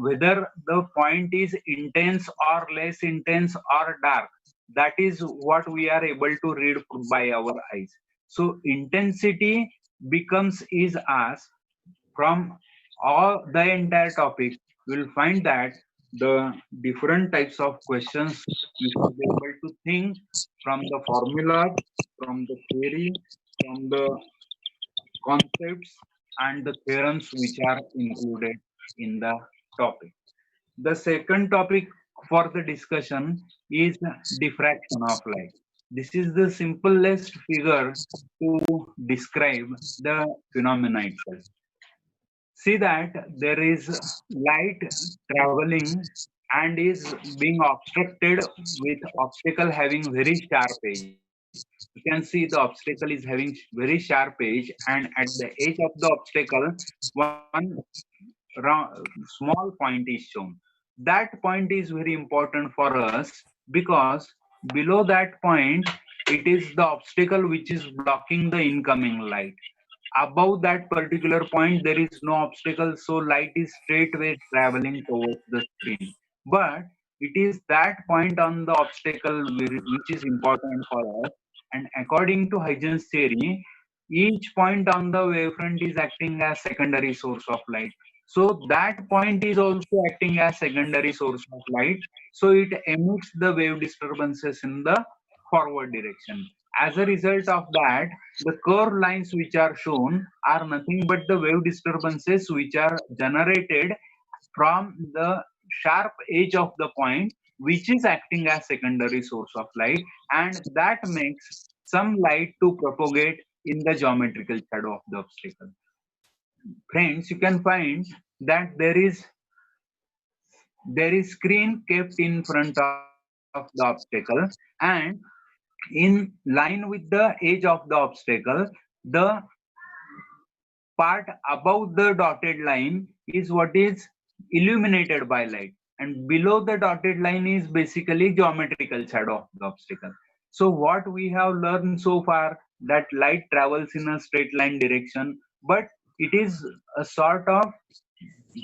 whether the point is intense or less intense or dark, that is what we are able to read by our eyes. So intensity becomes is asked from all the entire topic. You will find that the different types of questions you should be able to think from the formulas, from the theory, from the concepts and the theorems which are included in the topic. The second topic for the discussion is diffraction of light. This is the simplest figure to describe the phenomena itself. See that there is light traveling and is being obstructed with obstacle having very sharp edge. You can see the obstacle is having very sharp edge, and at the edge of the obstacle, one small point is shown. That point is very important for us, because below that point, it is the obstacle which is blocking the incoming light. Above that particular point, there is no obstacle, so light is straightway traveling towards the screen. But it is that point on the obstacle which is important for us. And according to Huygens theory, each point on the wavefront is acting as secondary source of light. So that point is also acting as secondary source of light. So it emits the wave disturbances in the forward direction. As a result of that, the curved lines which are shown are nothing but the wave disturbances which are generated from the sharp edge of the point, which is acting as secondary source of light, and that makes some light to propagate in the geometrical shadow of the obstacle. Friends, you can find that there is screen kept in front of the obstacle, and in line with the edge of the obstacle, the part above the dotted line is what is illuminated by light, and below the dotted line is basically geometrical shadow of the obstacle. So what we have learned so far, that light travels in a straight line direction, but it is a sort of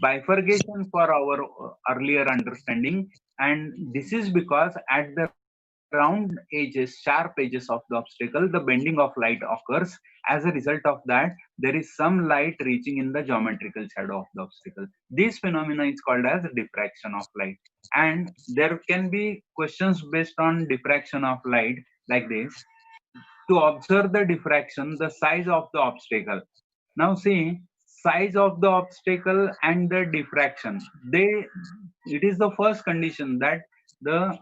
bifurcation for our earlier understanding, and this is because at the round edges, sharp edges of the obstacle, the bending of light occurs. As a result of that, there is some light reaching in the geometrical shadow of the obstacle. This phenomena is called as diffraction of light, and there can be questions based on diffraction of light like this. To observe the diffraction, the size of the obstacle. Now see, size of the obstacle and the diffraction, it is the first condition that the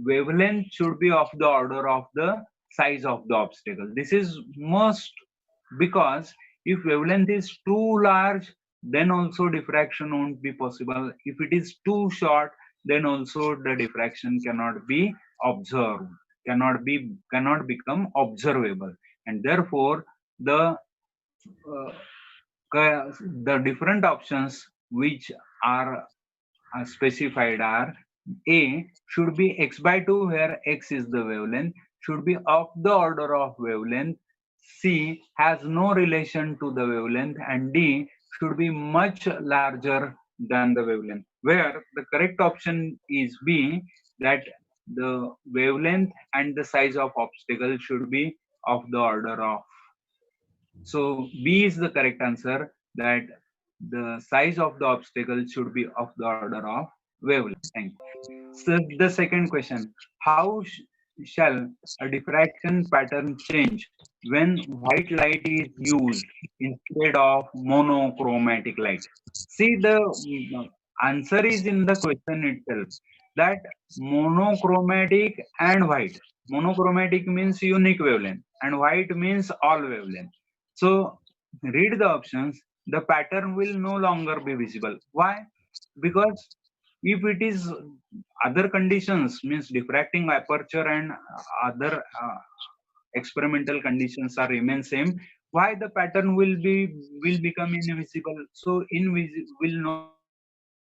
wavelength should be of the order of the size of the obstacle. This is most, because if wavelength is too large, then also diffraction won't be possible. If it is too short, then also the diffraction cannot be observed, cannot become observable, and therefore the different options which are specified are: A should be x by 2, where x is the wavelength, should be of the order of wavelength. C has no relation to the wavelength, and D should be much larger than the wavelength, where the correct option is B, that the wavelength and the size of obstacle should be of the order of. So B is the correct answer, that the size of the obstacle should be of the order of wavelength. Thank you. So the second question, how shall a diffraction pattern change when white light is used instead of monochromatic light? See, the answer is in the question itself, that monochromatic and white. Monochromatic means unique wavelength and white means all wavelength. So read the options, the pattern will no longer be visible. Why? Because if it is other conditions, means diffracting aperture and other experimental conditions are remain same, why the pattern will become invisible? So invisible will no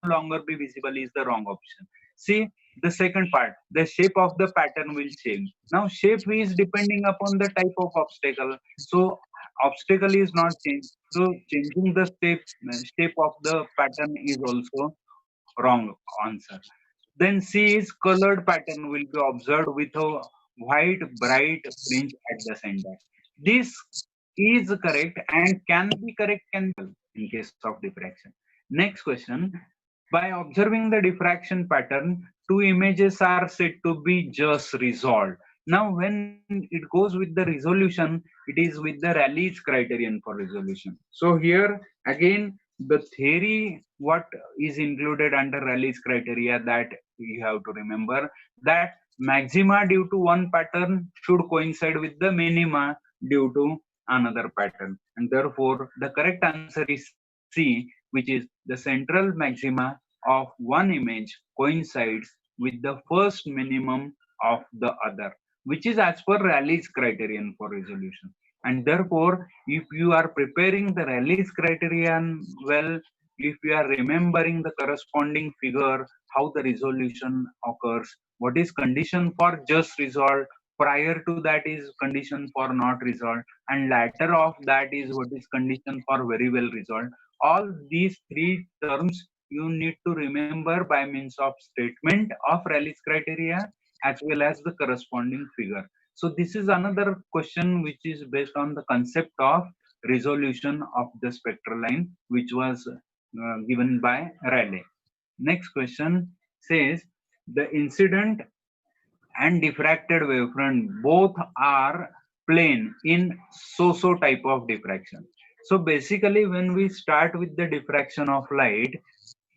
longer be visible is the wrong option. See the second part, the shape of the pattern will change. Now shape is depending upon the type of obstacle. So obstacle is not changed. So changing the shape of the pattern is also wrong answer. Then C is colored pattern will be observed with a white bright fringe at the center. This is correct and can be correct in case of diffraction. Next question. By observing the diffraction pattern, two images are said to be just resolved. Now, when it goes with the resolution, it is with the Rayleigh's criterion for resolution. So here again, the theory what is included under Rayleigh's criteria, that you have to remember, that maxima due to one pattern should coincide with the minima due to another pattern, and therefore the correct answer is C, which is the central maxima of one image coincides with the first minimum of the other, which is as per Rayleigh's criterion for resolution. And therefore, if you are preparing the Rayleigh's criterion well, if you are remembering the corresponding figure, how the resolution occurs, what is condition for just resolved, prior to that is condition for not resolved, and later of that is what is condition for very well resolved. All these three terms you need to remember by means of statement of Rayleigh's criteria as well as the corresponding figure. So this is another question which is based on the concept of resolution of the spectral line, which was given by Rayleigh. Next question says, the incident and diffracted wavefront both are plane in so-so type of diffraction. So basically, when we start with the diffraction of light,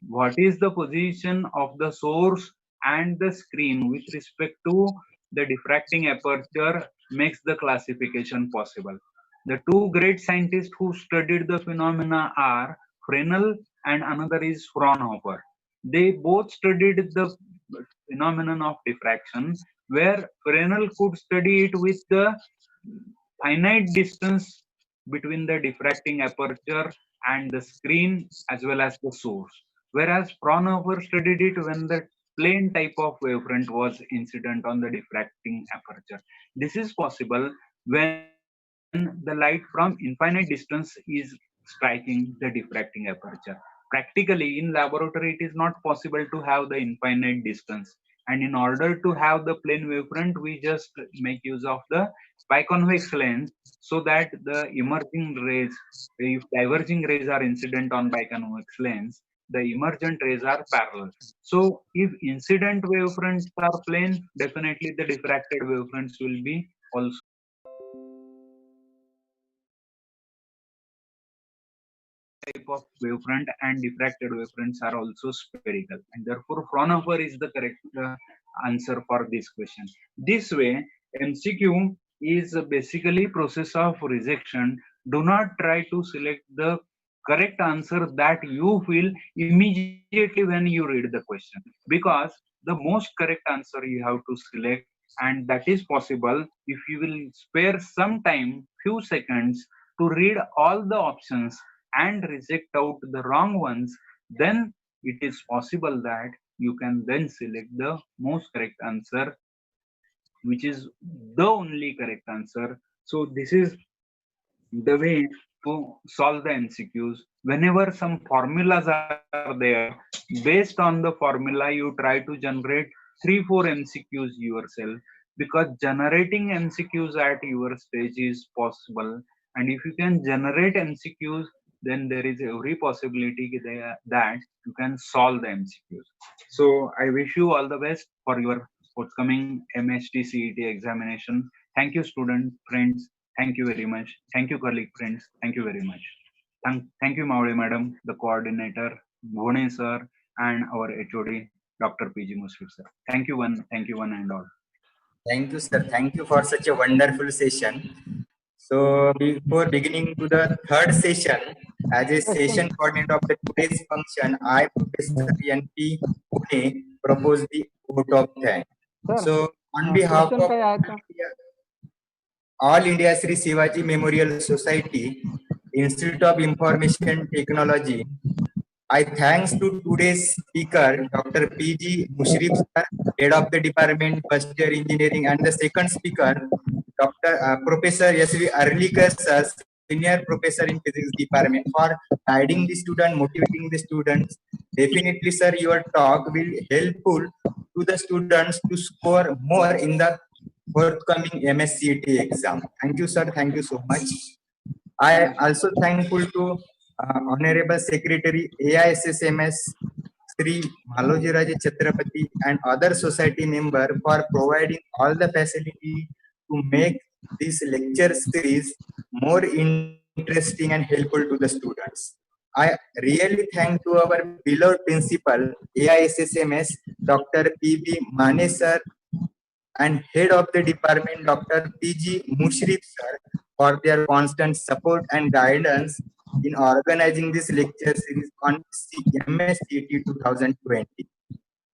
what is the position of the source and the screen with respect to the diffracting aperture makes the classification possible. The two great scientists who studied the phenomena are Fresnel and another is Fraunhofer. They both studied the phenomenon of diffraction, where Fresnel could study it with the finite distance between the diffracting aperture and the screen as well as the source, whereas Fraunhofer studied it when the plane type of wavefront was incident on the diffracting aperture. This is possible when the light from infinite distance is striking the diffracting aperture. Practically, in laboratory, it is not possible to have the infinite distance. And in order to have the plane wavefront, we just make use of the biconvex lens, so that the emerging rays, if diverging rays are incident on biconvex lens, the emergent rays are parallel. So if incident wavefronts are plane, definitely the diffracted wavefronts will be also type of wavefront, and diffracted wavefronts are also spherical, and therefore Fraunhofer is the correct answer for this question. This way, MCQ is basically process of rejection. Do not try to select the correct answer that you feel immediately when you read the question, because the most correct answer you have to select, and that is possible if you will spare some time, few seconds, to read all the options and reject out the wrong ones. Then it is possible that you can then select the most correct answer, which is the only correct answer. So this is the way to solve the MCQs. Whenever some formulas are there, based on the formula, you try to generate 3-4 MCQs yourself, because generating MCQs at your stage is possible. And if you can generate MCQs, then there is every possibility that you can solve the MCQs. So I wish you all the best for your forthcoming MHT CET examination. Thank you, student friends. Thank you very much. Thank you, colleague friends. Thank you very much. Thank you, Mavle madam, the coordinator, Bhone sir, and our HOD, Dr. PG Mushrif sir. Thank you one and all.
Thank you, sir. Thank you for such a wonderful session. So before beginning to the third session, as a session coordinator of the today's function, I, Professor NP Pune, propose the vote of thanks.
Sir,
So on behalf
question
of
काय आहेत का?
All India Sri Shivaji Memorial Society, Institute of Information Technology, I thanks to today's speaker, Dr. PG Mushrif sir, head of the department, first year engineering, and the second speaker, Professor S.V. Arlikar sir, senior professor in physics department, for guiding the student, motivating the students. Definitely, sir, your talk will helpful to the students to score more in the forthcoming MSCET exam. Thank you, sir. Thank you so much. I also thankful to Honorable Secretary AISSMS Sri Maloji Raje Chhatrapati and other society member for providing all the facility to make this lecture series more interesting and helpful to the students. I really thank to our beloved principal AISSMS Dr. P.B. Mane sir and head of the department Dr. P.G. Mushrif sir for their constant support and guidance in organizing this lecture series on MSCT 2020.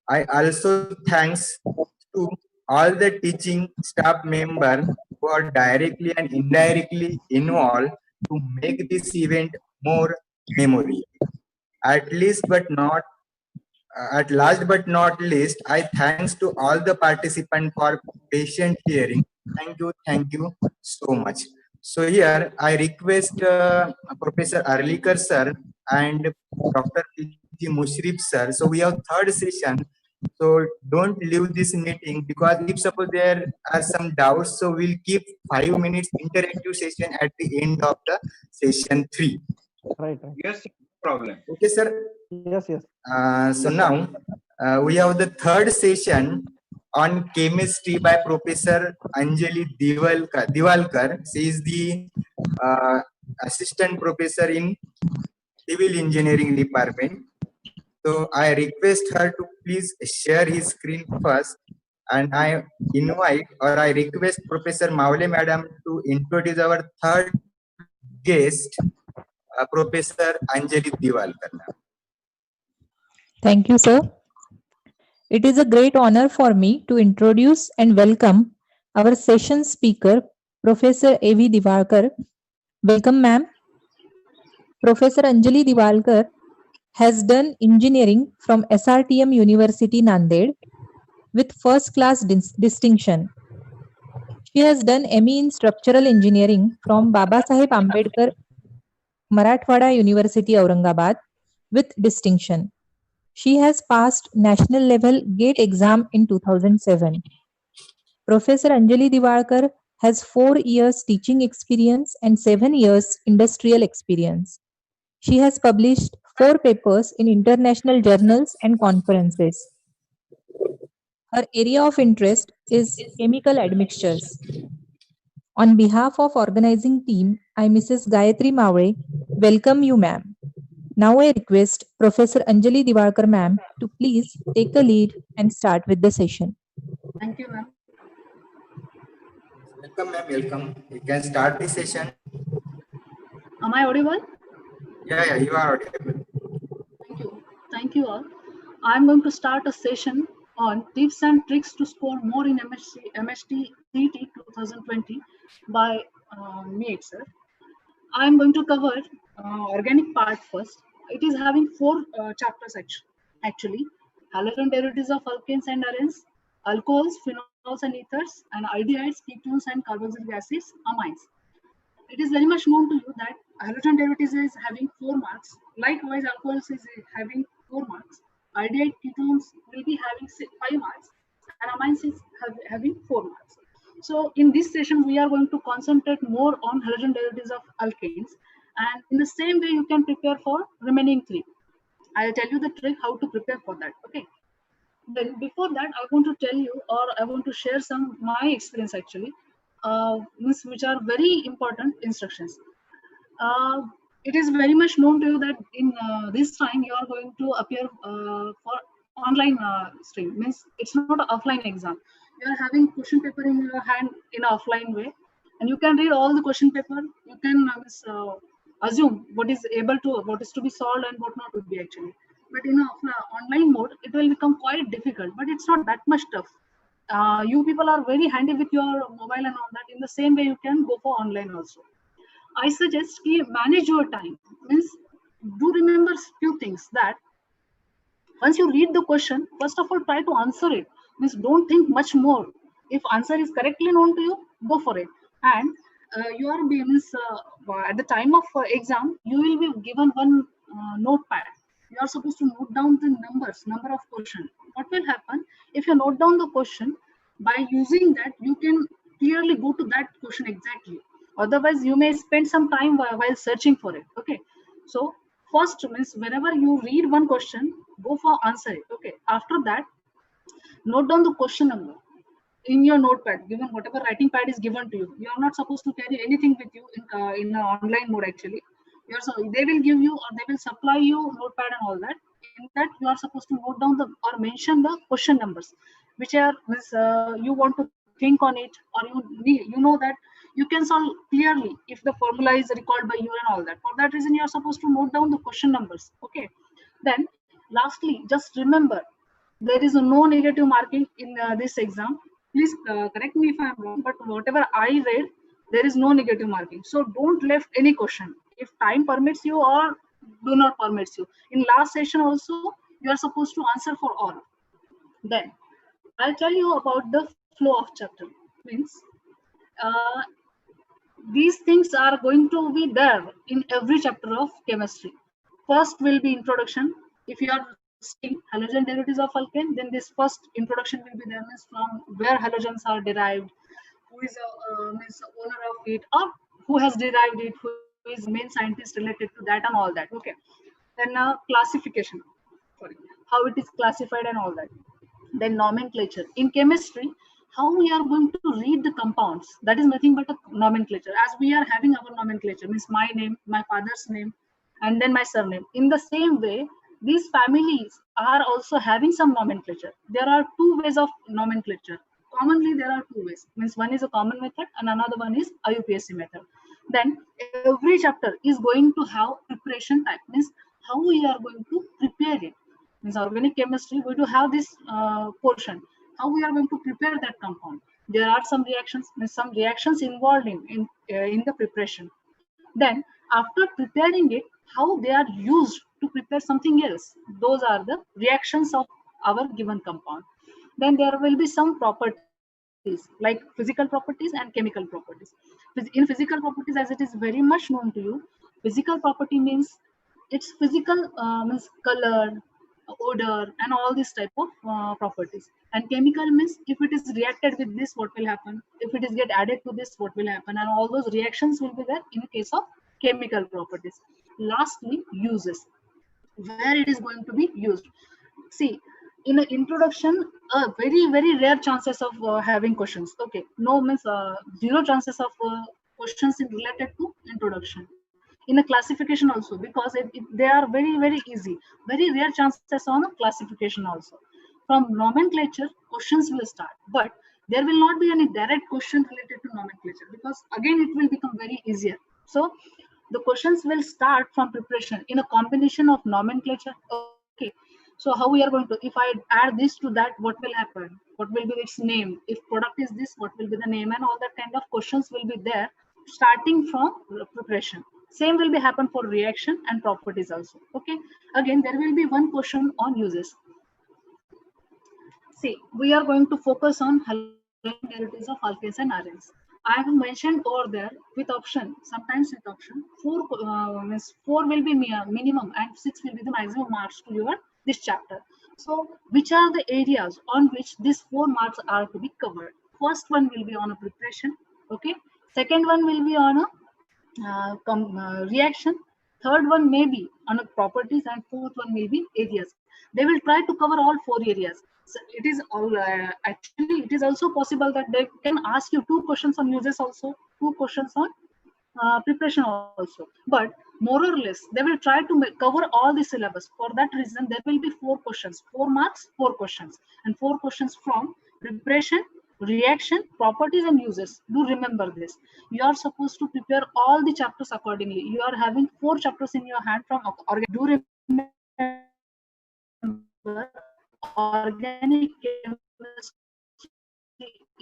I also thanks to all the teaching staff members who are directly and indirectly involved to make this event more memorable. At last but not least, I thanks to all the participants for patient hearing. Thank you so much. So here I request Professor Arlikar sir and Dr. P.G. Mushrif sir. So we have third session. So don't leave this meeting, because if suppose there are some doubts, so we'll keep 5 minutes interactive session at the end of the session 3.
Right.
Yes, problem.
Okay, sir.
Yes.
So now we have the third session on chemistry by Professor Anjali Diwalkar. She is the assistant professor in civil engineering department. So I request her to please share his screen first, and I request Professor Mavle madam to introduce our third guest, Professor Anjali Diwalkar.
Thank you, sir. It is a great honor for me to introduce and welcome our session speaker, Professor A.V. Diwakar. Welcome, ma'am. Professor Anjali Diwakar has done engineering from SRTM University, Nanded, with first class distinction. She has done ME in structural engineering from Babasaheb Ambedkar Marathwada University, Aurangabad, with distinction. She has passed national level GATE exam in 2007. Professor Anjali Diwakar has 4 years teaching experience and 7 years industrial experience. She has published 4 papers in international journals and conferences. Her area of interest is chemical admixtures. On behalf of organizing team, I, Mrs. Gayatri Mavre, welcome you, ma'am. Now I request Professor Anjali Diwakar ma'am to please take a lead and start with the session.
Thank you, ma'am.
Welcome, ma'am. Welcome. You can start the session.
Am I audible?
Yeah, you are audible.
Thank you. Thank you all. I'm going to start a session on tips and tricks to score more in MHT CET 2020 by me itself. I'm going to cover organic part first. It is having 4 chapters actually. Halogen derivatives of alkanes and arenes, alcohols, phenols and ethers, and aldehydes, ketones and carboxylic acids, amines. It is very much known to you that halogen derivatives is having 4 marks. Likewise, alcohols is having 4 marks. Aldehyde ketones will be having 5 marks, and amines is having 4 marks. So in this session, we are going to concentrate more on halogen derivatives of alkanes, and in the same way, you can prepare for remaining 3. I'll tell you the trick how to prepare for that. Okay. Then before that, I want to tell you, or I want to share some my experience actually, which are very important instructions. Uh, it is very much known to you that in this time you are going to appear for online stream. Means it's not an offline exam. You are having question paper in your hand in an offline way, and you can read all the question paper. You can assume what is to be solved and what not to be actually. But in an online mode, it will become quite difficult. But it's not that much tough. You people are very handy with your mobile and all that. In the same way, you can go for online also. I suggest ki manage your time. Means do remember few things that once you read the question, first of all try to answer it. Means don't think much more. If answer is correctly known to you, go for it. And you are means at the time of exam, you will be given one notepad. You are supposed to note down the number of question. What will happen if you note down the question? By using that, you can clearly go to that question exactly. Otherwise, you may spend some time while searching for it. Okay. So first means whenever you read one question, go for answer it. Okay. After that, note down the question number in your notepad. Given whatever writing pad is given to you, you are not supposed to carry anything with you in an online mode. Actually, they will give you or they will supply you notepad and all that. In that, you are supposed to note down the or mention the question numbers, which are you want to think on it, or you know that you can solve clearly if the formula is recalled by you and all that. For that reason, you are supposed to note down the question numbers. Okay. Then, lastly, just remember there is no negative marking in this exam. Please correct me if I am wrong, but whatever I read, there is no negative marking. So don't left any question. If time permits you or do not permits you. In last session also, you are supposed to answer for all. Then I'll tell you about the flow of chapter. Means uh, these things are going to be there in every chapter of chemistry. First will be introduction. If you are studying halogen derivatives of alkane, then this first introduction will be there, means from where halogens are derived, who is means owner of it, or who has derived it, who is main scientist related to that and all that. Okay. Then classification, sorry, how it is classified and all that. Then nomenclature. In chemistry, how we are going to read the compounds, that is nothing but a nomenclature. As we are having our nomenclature, means my name, my father's name, and then my surname. In the same way, these families are also having some nomenclature. There are two ways of nomenclature. Commonly, there are two ways. Means one is a common method and another one is IUPAC method. Then every chapter is going to have preparation type. Means how we are going to prepare it. Means organic chemistry, we do have this portion. How we are going to prepare that compound. There are some reactions involved in the preparation. Then after preparing it, how they are used to prepare something else. Those are the reactions of our given compound. Then there will be some properties like physical properties and chemical properties. In physical properties, as it is very much known to you, physical property means its physical means color, odor, and all these type of properties. And chemical means if it is reacted with this, what will happen? If it is get added to this, what will happen? And all those reactions will be there in case of chemical properties. Lastly, uses, where it is going to be used. See, in an introduction, very rare chances of having questions. Okay, no means zero chances of questions in related to introduction. In a classification also, because they are very easy. Very rare chances on a classification also. From nomenclature, questions will start, but there will not be any direct question related to nomenclature, because again it will become very easier. So the questions will start from preparation in a combination of nomenclature. Okay, so how we are going to, if I add this to that, what will happen? What will be its name? If product is this, what will be the name? And all that kind of questions will be there starting from preparation. Same will be happen for reaction and properties also. Okay, again there will be one question on uses. See, we are going to focus on halogen derivatives of alkanes and arenes. I have mentioned over there with option, sometimes with option, means 4 will be minimum and 6 will be the maximum marks to your this chapter. So which are the areas on which these 4 marks are to be covered? First one will be on a preparation, okay. Second one will be on a reaction. Third one may be on a properties, and fourth one will be areas. They will try to cover all 4 areas. So it is all actually it is also possible that they can ask you 2 questions on uses, also 2 questions on preparation also. But more or less they will try to cover all the syllabus. For that reason there will be 4 questions, 4 marks, 4 questions, and 4 questions from preparation, reaction, properties, and uses. Do remember this. You are supposed to prepare all the chapters accordingly. You are having 4 chapters in your hand from organic. Do remember, organic chemistry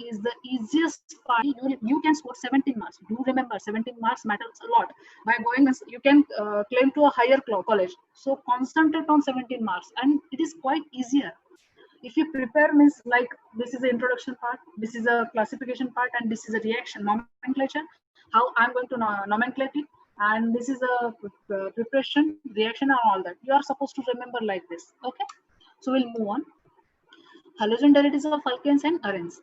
is the easiest part. You can score 17 marks. Do remember, 17 marks matters a lot. By going, you can claim to a higher college. So concentrate on 17 marks, and it is quite easier. If you prepare means like this is the introduction part, this is a classification part, and this is a reaction nomenclature, how I'm going to nomenclate it, and this is a preparation, reaction, and all that. You are supposed to remember like this, okay. So we'll move on. Halogen derivatives of alkanes and arenes.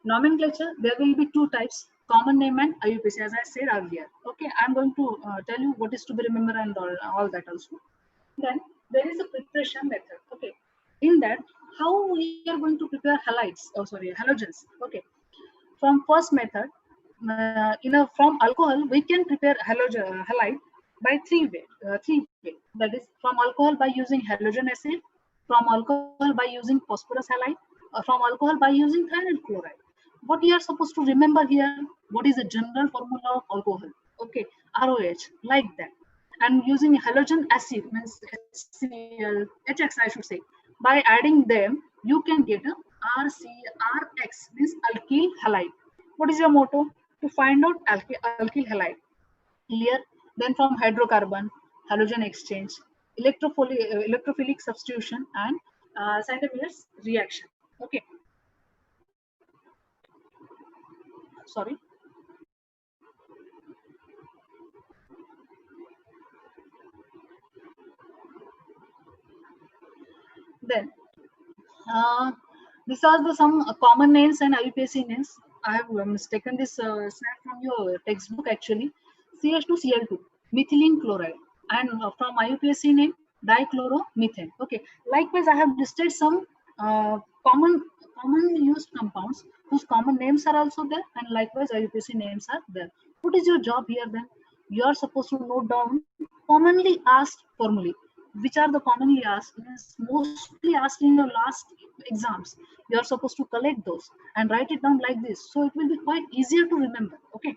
Nomenclature, there will be 2 types, common name and IUPAC, as I said earlier. Okay, I'm going to tell you what is to be remembered and all that also. Then there is a preparation method. Okay, in that, how we are going to prepare halides, halogens. Okay, from first method, from alcohol we can prepare halide by 3 way. That is, from alcohol by using halogen acid, from alcohol by using phosphorus halide, from alcohol by using thionyl chloride. What you are supposed to remember here, what is the general formula of alcohol? Okay, ROH, like that. And using halogen acid means HCl, HX I should say. By adding them, you can get a RX, means alkyl halide. What is your motto? To find out alkyl halide. Clear? Then from hydrocarbon, halogen exchange, electrophilic substitution, and Sandemiller's reaction. Okay. Sorry. Then these are the some common names and IUPAC names. I have taken this snap from your textbook actually. CH2Cl2, methylene chloride, and from IUPAC name dichloromethane. Okay. Likewise, I have listed some commonly used compounds whose common names are also there, and likewise IUPAC names are there. What is your job here then? You are supposed to note down commonly asked formulae. Which are the commonly asked, is mostly asked in your last exams. You are supposed to collect those and write it down like this, so it will be quite easier to remember. Okay,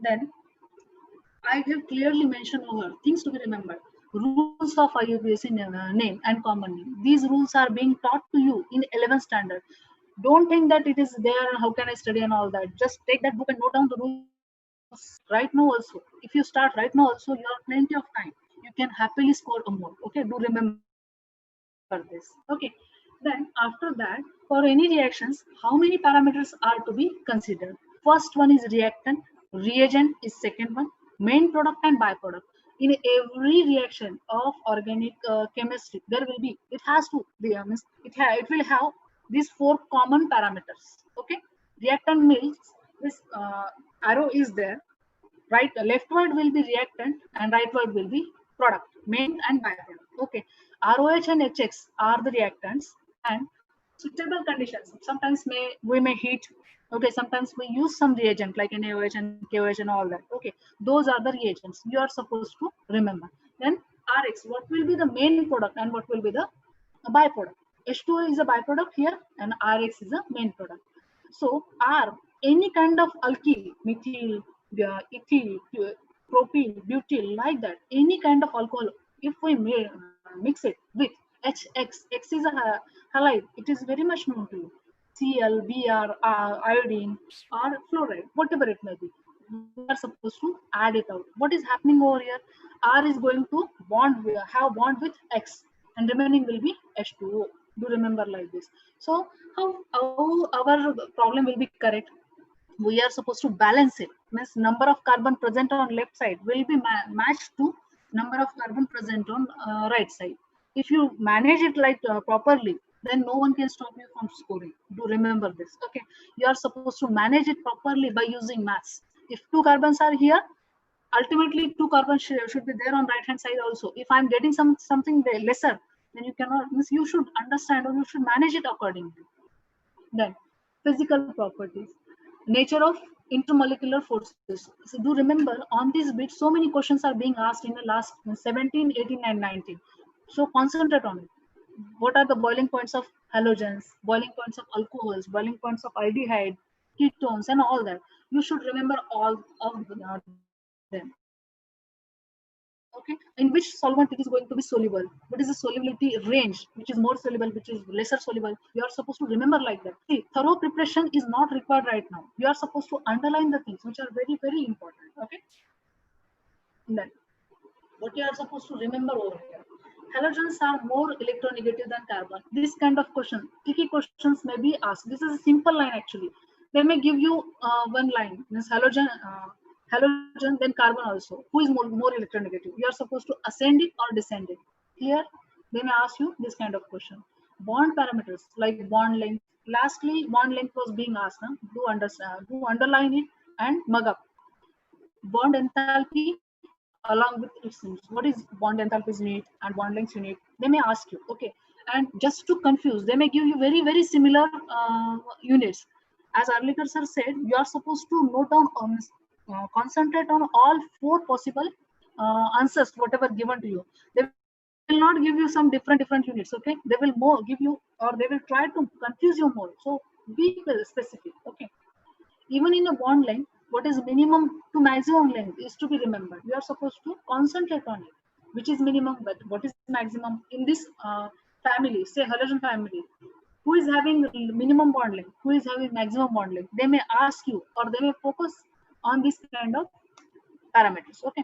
then I have clearly mentioned over things to be remembered. Rules of IUPAC name and common name. These rules are being taught to you in 11th standard. Don't think that it is there, how can I study and all that. Just take that book and note down the rules right now also. If you start right now also, you have plenty of time. You can happily score a more. Okay, do remember this. Okay, then after that, for any reactions, how many parameters are to be considered? First one is reactant, reagent is second one, main product and byproduct. In every reaction of organic chemistry, there will be, it has to be, it will have these 4 common parameters. Okay, reactant means this arrow is there, right, left word will be reactant and right word will be product, main and byproduct. Okay, ROH and HX are the reactants, and suitable conditions, sometimes we may heat. Okay, sometimes we use some reagent like NaOH and KOH and all that. Okay, those are the reagents you are supposed to remember. Then RX, what will be the main product and what will be the byproduct? H2O is a byproduct here and RX is a main product. So R, any kind of alkyl, methyl, ethyl, propyl, butyl, like that, any kind of alcohol, if we mix it with HX, X is a halide, it is very much known to you. Cl, Br, iodine, or fluoride, whatever it may be, we are supposed to add it out. What is happening over here? R is going to have bond with X, and remaining will be H2O. Do remember like this. So how our problem will be correct? we are supposed to balance it. Means number of carbon present on left side will be matched to number of carbon present on right side. If you manage it like properly, then no one can stop you from scoring. Do remember this. Okay, you are supposed to manage it properly by using maths. If two carbons are here, ultimately two carbons should be there on right hand side also. If I'm getting something lesser, then you cannot, means you should understand or you should manage it accordingly. Then physical properties, nature of intermolecular forces. So do remember on this bit, so many questions are being asked in the last 17, 18, and 19. So concentrate on it. What are the boiling points of halogens, boiling points of alcohols, boiling points of aldehyde, ketones, and all that. You should remember all of them. Okay, in which solvent it is going to be soluble, what is the solubility range, which is more soluble, which is lesser soluble. You are supposed to remember like that. See, thorough preparation is not required right now. You are supposed to underline the things which are very, very important. Okay, then what you are supposed to remember over here, halogens are more electronegative than carbon. This kind of question, tricky questions may be asked. This is a simple line actually. They may give you one line, means halogen, then carbon also. Who is more electronegative? You are supposed to ascend it or descend it. Here, they may ask you this kind of question. Bond parameters like bond length. Lastly, bond length was being asked. Huh? Do understand, do underline it and mug up. Bond enthalpy along with its units. What is bond enthalpy's unit and bond length unit? They may ask you. Okay, and just to confuse, they may give you very, very similar units. As earlier sir said, you are supposed to note down concentrate on all four possible answers whatever given to you. They will not give you some different units. Okay, they will more give you, or they will try to confuse you more. So be specific. Okay, even in a bond length, what is minimum to maximum length is to be remembered. You are supposed to concentrate on it, which is minimum, but what is maximum in this family, say halogen family. Who is having minimum bond length? Who is having maximum bond length? They may ask you, or they may focus on this kind of parameters. Okay.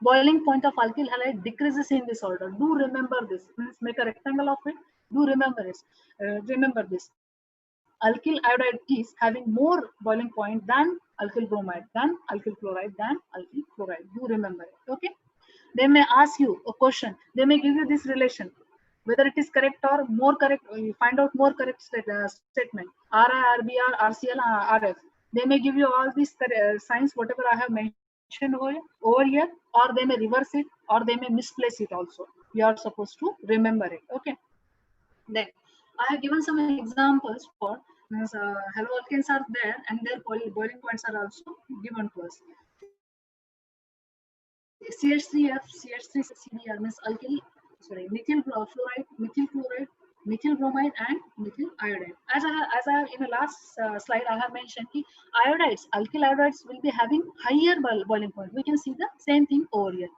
Boiling point of alkyl halide decreases in this order. Do remember this. Means make a rectangle of it. Do remember this. Remember this. Alkyl iodide is having more boiling point than alkyl bromide, than alkyl chloride, than alkyl chloride. Do remember it. Okay. They may ask you a question. They may give you this relation, whether it is correct or more correct. You find out more correct statement. RI, RBR, RCL, RF. They may give you all these signs, whatever I have mentioned over here, or they may reverse it, or they may misplace it also. You are supposed to remember it. Okay. Then I have given some examples for haloalkanes are there and their boiling points are also given to us. CH3F, CH3CBr means alkyl, sorry, methyl fluoride, methyl chloride, methyl bromide, and methyl iodide. As I have in the last slide, I have mentioned that iodides, alkyl iodides will be having higher boiling point. We can see the same thing over here.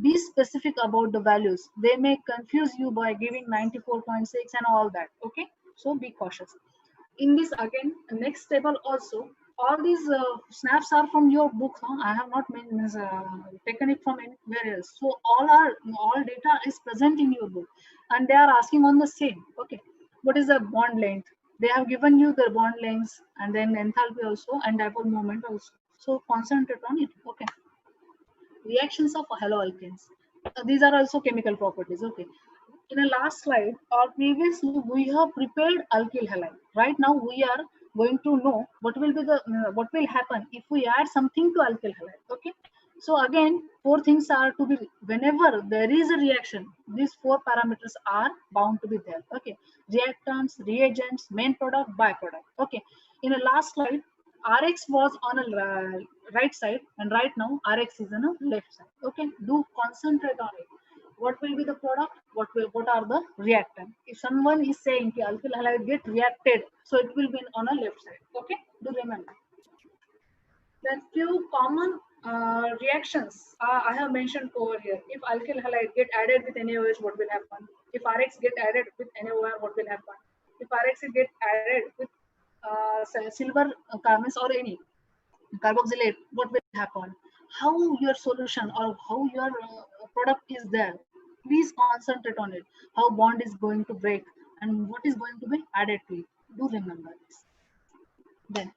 Be specific about the values. They may confuse you by giving 94.6 and all that. Okay, so be cautious. In this again, next table also, all these snaps are from your book. Huh? I have not taken it from anywhere else. So all data is present in your book, and they are asking on the same. Okay, what is the bond length? They have given you the bond lengths and then enthalpy also and dipole moment also. So concentrate on it. Okay. Reactions of haloalkanes. These are also chemical properties. Okay. In the last slide or previously, we have prepared alkyl halide. Right now, we are going to know what will be the what will happen if we add something to alkyl halide. Okay. So again, four things are to be, whenever there is a reaction, these four parameters are bound to be there. Okay. Reactants, reagents, main product, byproduct. Okay. In the last slide, Rx was on a right side, and right now Rx is on a left side. Okay, do concentrate on it. What will be the product? What are the reactant? If someone is saying that alkyl halide get reacted, so it will be on a left side. Okay, do remember. Then few common reactions I have mentioned over here. If alkyl halide get added with NaOH, what will happen? If Rx get added with NaOR, what will happen? If Rx get added with silver carbons or any carboxylate, what will happen? How your solution or how your product is there? Please concentrate on it. How bond is going to break and what is going to be added to it. Do remember this. Then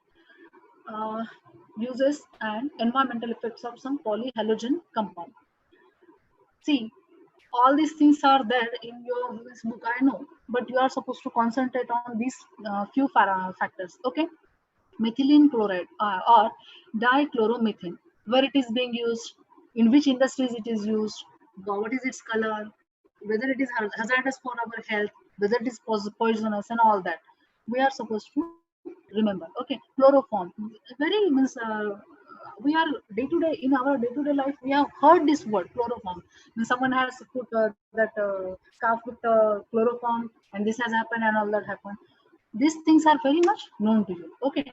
uses and environmental effects of some polyhalogen compound. See, all these things are there in your this book, I know, but you are supposed to concentrate on these few factors. Okay, methylene chloride or dichloromethane, where it is being used, in which industries it is used, what is its color, whether it is hazardous for our health, whether it is poisonous, and all that. We are supposed to remember. Okay, chloroform, very means we are day to day in our day to day life. We have heard this word chloroform. When someone has put that scarf with chloroform, and this has happened, and all that happened. These things are very much known to you. Okay,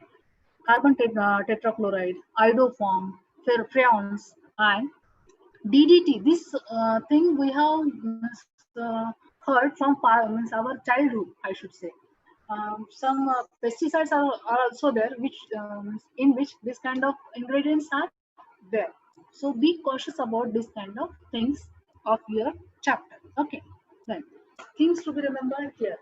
carbon tetrachloride, iodoform, freons, and DDT. This thing we have heard from means our childhood, I should say. Some pesticides are also there, which in which this kind of ingredients are there. So be cautious about this kind of things of your chapter. Okay, then things to be remembered here.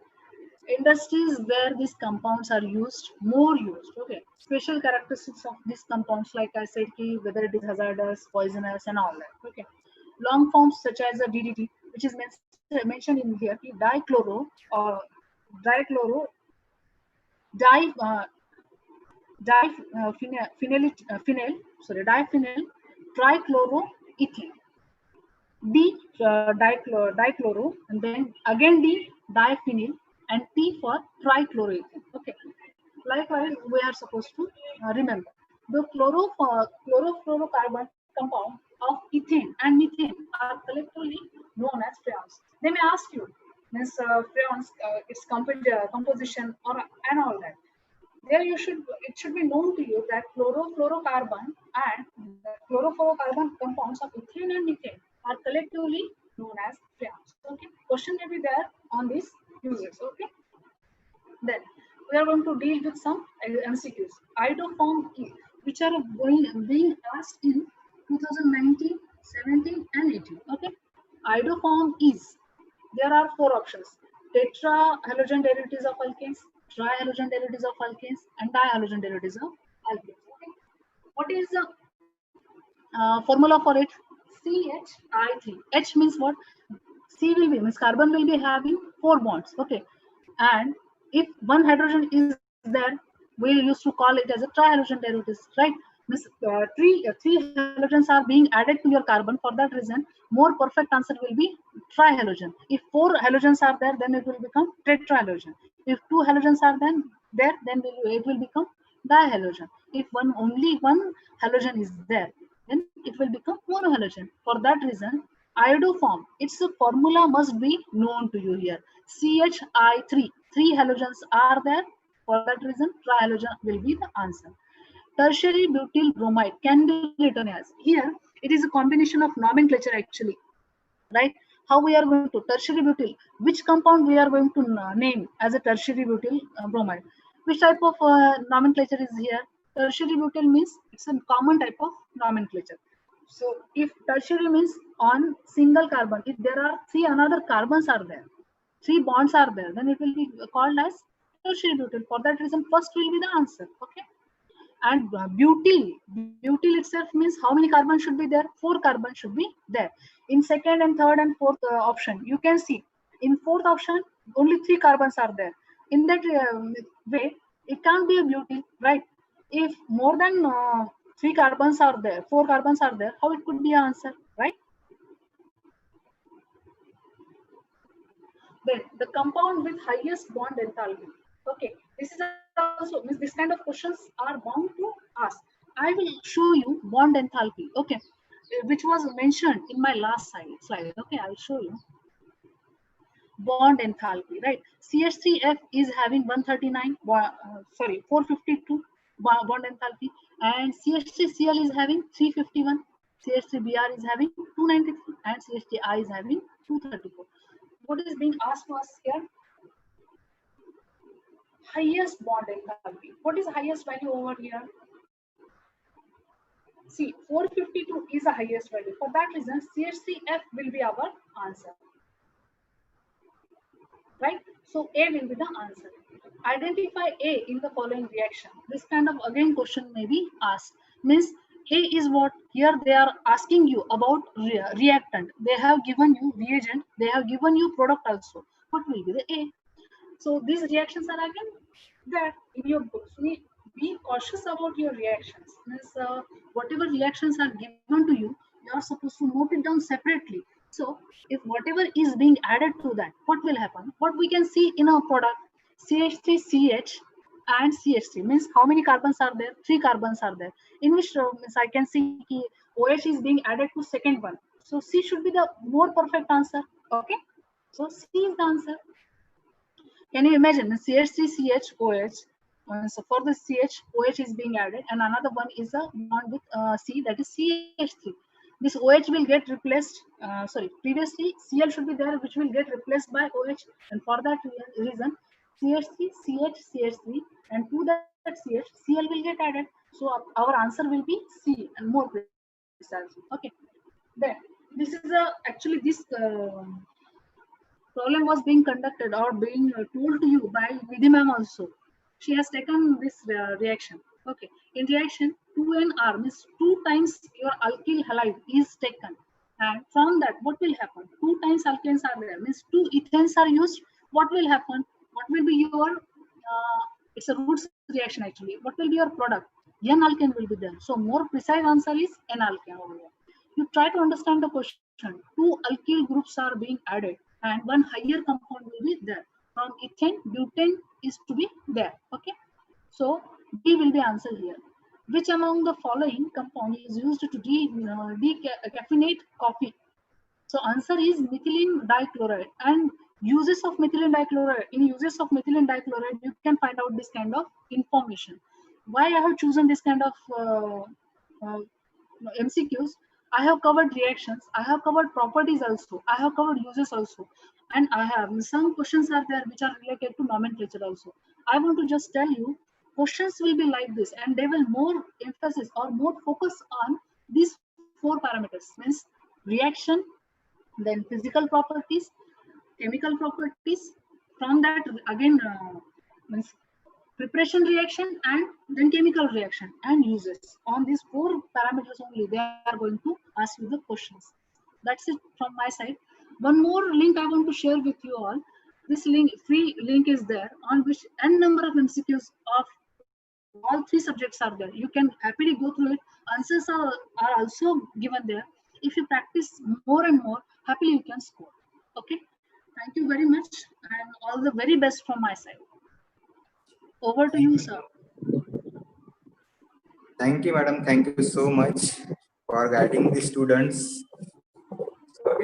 Industries where these compounds are used, more used. Okay, special characteristics of these compounds, like I said, whether it is hazardous, poisonous, and all that. Okay, long forms such as a DDT, which is mentioned in here, dichloro or dichloro di diphenyl trichloroethane, dichloro, and then again diphenyl, and T for trichloroethane. Okay. Likewise, we are supposed to remember the chlorofluorocarbon compound of ethane and methane are collectively known as freons. They may ask you, means freons, its composition, or and all that. There it should be known to you that chlorofluorocarbon and the chlorofluorocarbon compounds of ethane and methane are collectively known as freons. Okay, question may be there on these uses. Okay, then we are going to deal with some MCQs. Iodoform E, which are being asked in 2019, 17, and 18. Okay, iodoform is, there are four options: tetra halogen derivatives of alkanes, trihalogen derivatives of alkanes, and dihalogen derivatives of alkanes. Okay, what is the formula for it? CHI3. H means what? C will be, means carbon will be having 4 bonds. Okay, and if one hydrogen is there, we used to call it as a trihalogen derivatives, right? Means three halogens are being added to your carbon. For that reason, more perfect answer will be trihalogen. If 4 halogens are there, then it will become tetrahalogen. If 2 halogens are then it will become dihalogen. If only one halogen is there, then it will become monohalogen. For that reason, iodoform, its formula must be known to you here. CHI3, 3 halogens are there. For that reason, trihalogen will be the answer. Tertiary butyl bromide can be written as, here it is a combination of nomenclature actually, right? How we are going to tertiary butyl, which compound we are going to name as a tertiary butyl bromide? Which type of nomenclature is here? Tertiary butyl means it's a common type of nomenclature. So if tertiary means on single carbon, if there are 3 another carbons are there, 3 bonds are there, then it will be called as tertiary butyl. For that reason, first will be the answer. Okay. And butyl itself means how many carbons should be there? 4 carbons should be there. In second and third and fourth option, you can see in fourth option only 3 carbons are there. In that way, it can't be a butyl, right? If more than 3 carbons are there, 4 carbons are there, how it could be an answer, right? Then the compound with highest bond enthalpy. Okay, this is also, means this kind of questions are bound to ask. I will show you bond enthalpy. Okay, which was mentioned in my last slide. Okay, I'll show you bond enthalpy. Right, CH3F is having 139. 452 bond enthalpy, and CH3Cl is having 351. CH3Br is having 293, and CH3I is having 234. What is being asked to us here? Highest bond enthalpy. What is highest value over here? See, 452 is the highest value. For that reason, CH3F will be our answer. Right? So A will be the answer. Identify A in the following reaction. This kind of again question may be asked. Means A is what? Here they are asking you about reactant. They have given you reagent. They have given you product also. What will be the A? So these reactions are again there in your books. Be cautious about your reactions. Means whatever reactions are given to you, you are supposed to note it down separately. So if whatever is being added to that, what will happen? What we can see in our product, CH3CH and CH3 means how many carbons are there? 3 carbons are there. In which means I can see OH is being added to second one. So C should be the more perfect answer. Okay. So C is the answer. Can you imagine the CH3CHOH? So for the CHOH is being added, and another one is a bond with C, that is CH3. This OH will get replaced. Previously Cl should be there, which will get replaced by OH, and for that reason, CH3, CH, CH3, and to that CH, Cl will get added. So our answer will be C, and more precisely. Okay. Then this is actually this. Problem was being conducted or being told to you by Nidhi ma'am also. She has taken this reaction. Okay. In reaction, 2NR means 2 times your alkyl halide is taken. And from that, what will happen? 2 times alkanes are there. Means 2 ethanes are used. What will happen? What will be your, it's a roots reaction actually. What will be your product? N alkane will be there. So more precise answer is N alkane over here. You try to understand the question. 2 alkyl groups are being added and one higher compound will be there. From ethane, butane is to be there. Okay. So D will be answer here. Which among the following compound is used to decaffeinate coffee? So answer is methylene dichloride. And uses of methylene dichloride. In uses of methylene dichloride, you can find out this kind of information. Why I have chosen this kind of MCQs? I have covered reactions. I have covered properties also. I have covered uses also. And I have some questions are there which are related to nomenclature also. I want to just tell you, questions will be like this, and they will more emphasis or more focus on these 4 parameters. Means reaction, then physical properties, chemical properties. From that again means preparation reaction and then chemical reaction and uses. On these 4 parameters only they are going to ask you the questions. That's it from my side. One more link I want to share with you all. This link, free link is there on which n number of MCQs of all 3 subjects are there. You can happily go through it. Answers are also given there. If you practice more and more, happily you can score. Okay. Thank you very much and all the very best from my side. Over to you, sir.
Thank you, madam. Thank you so much for guiding the students. So,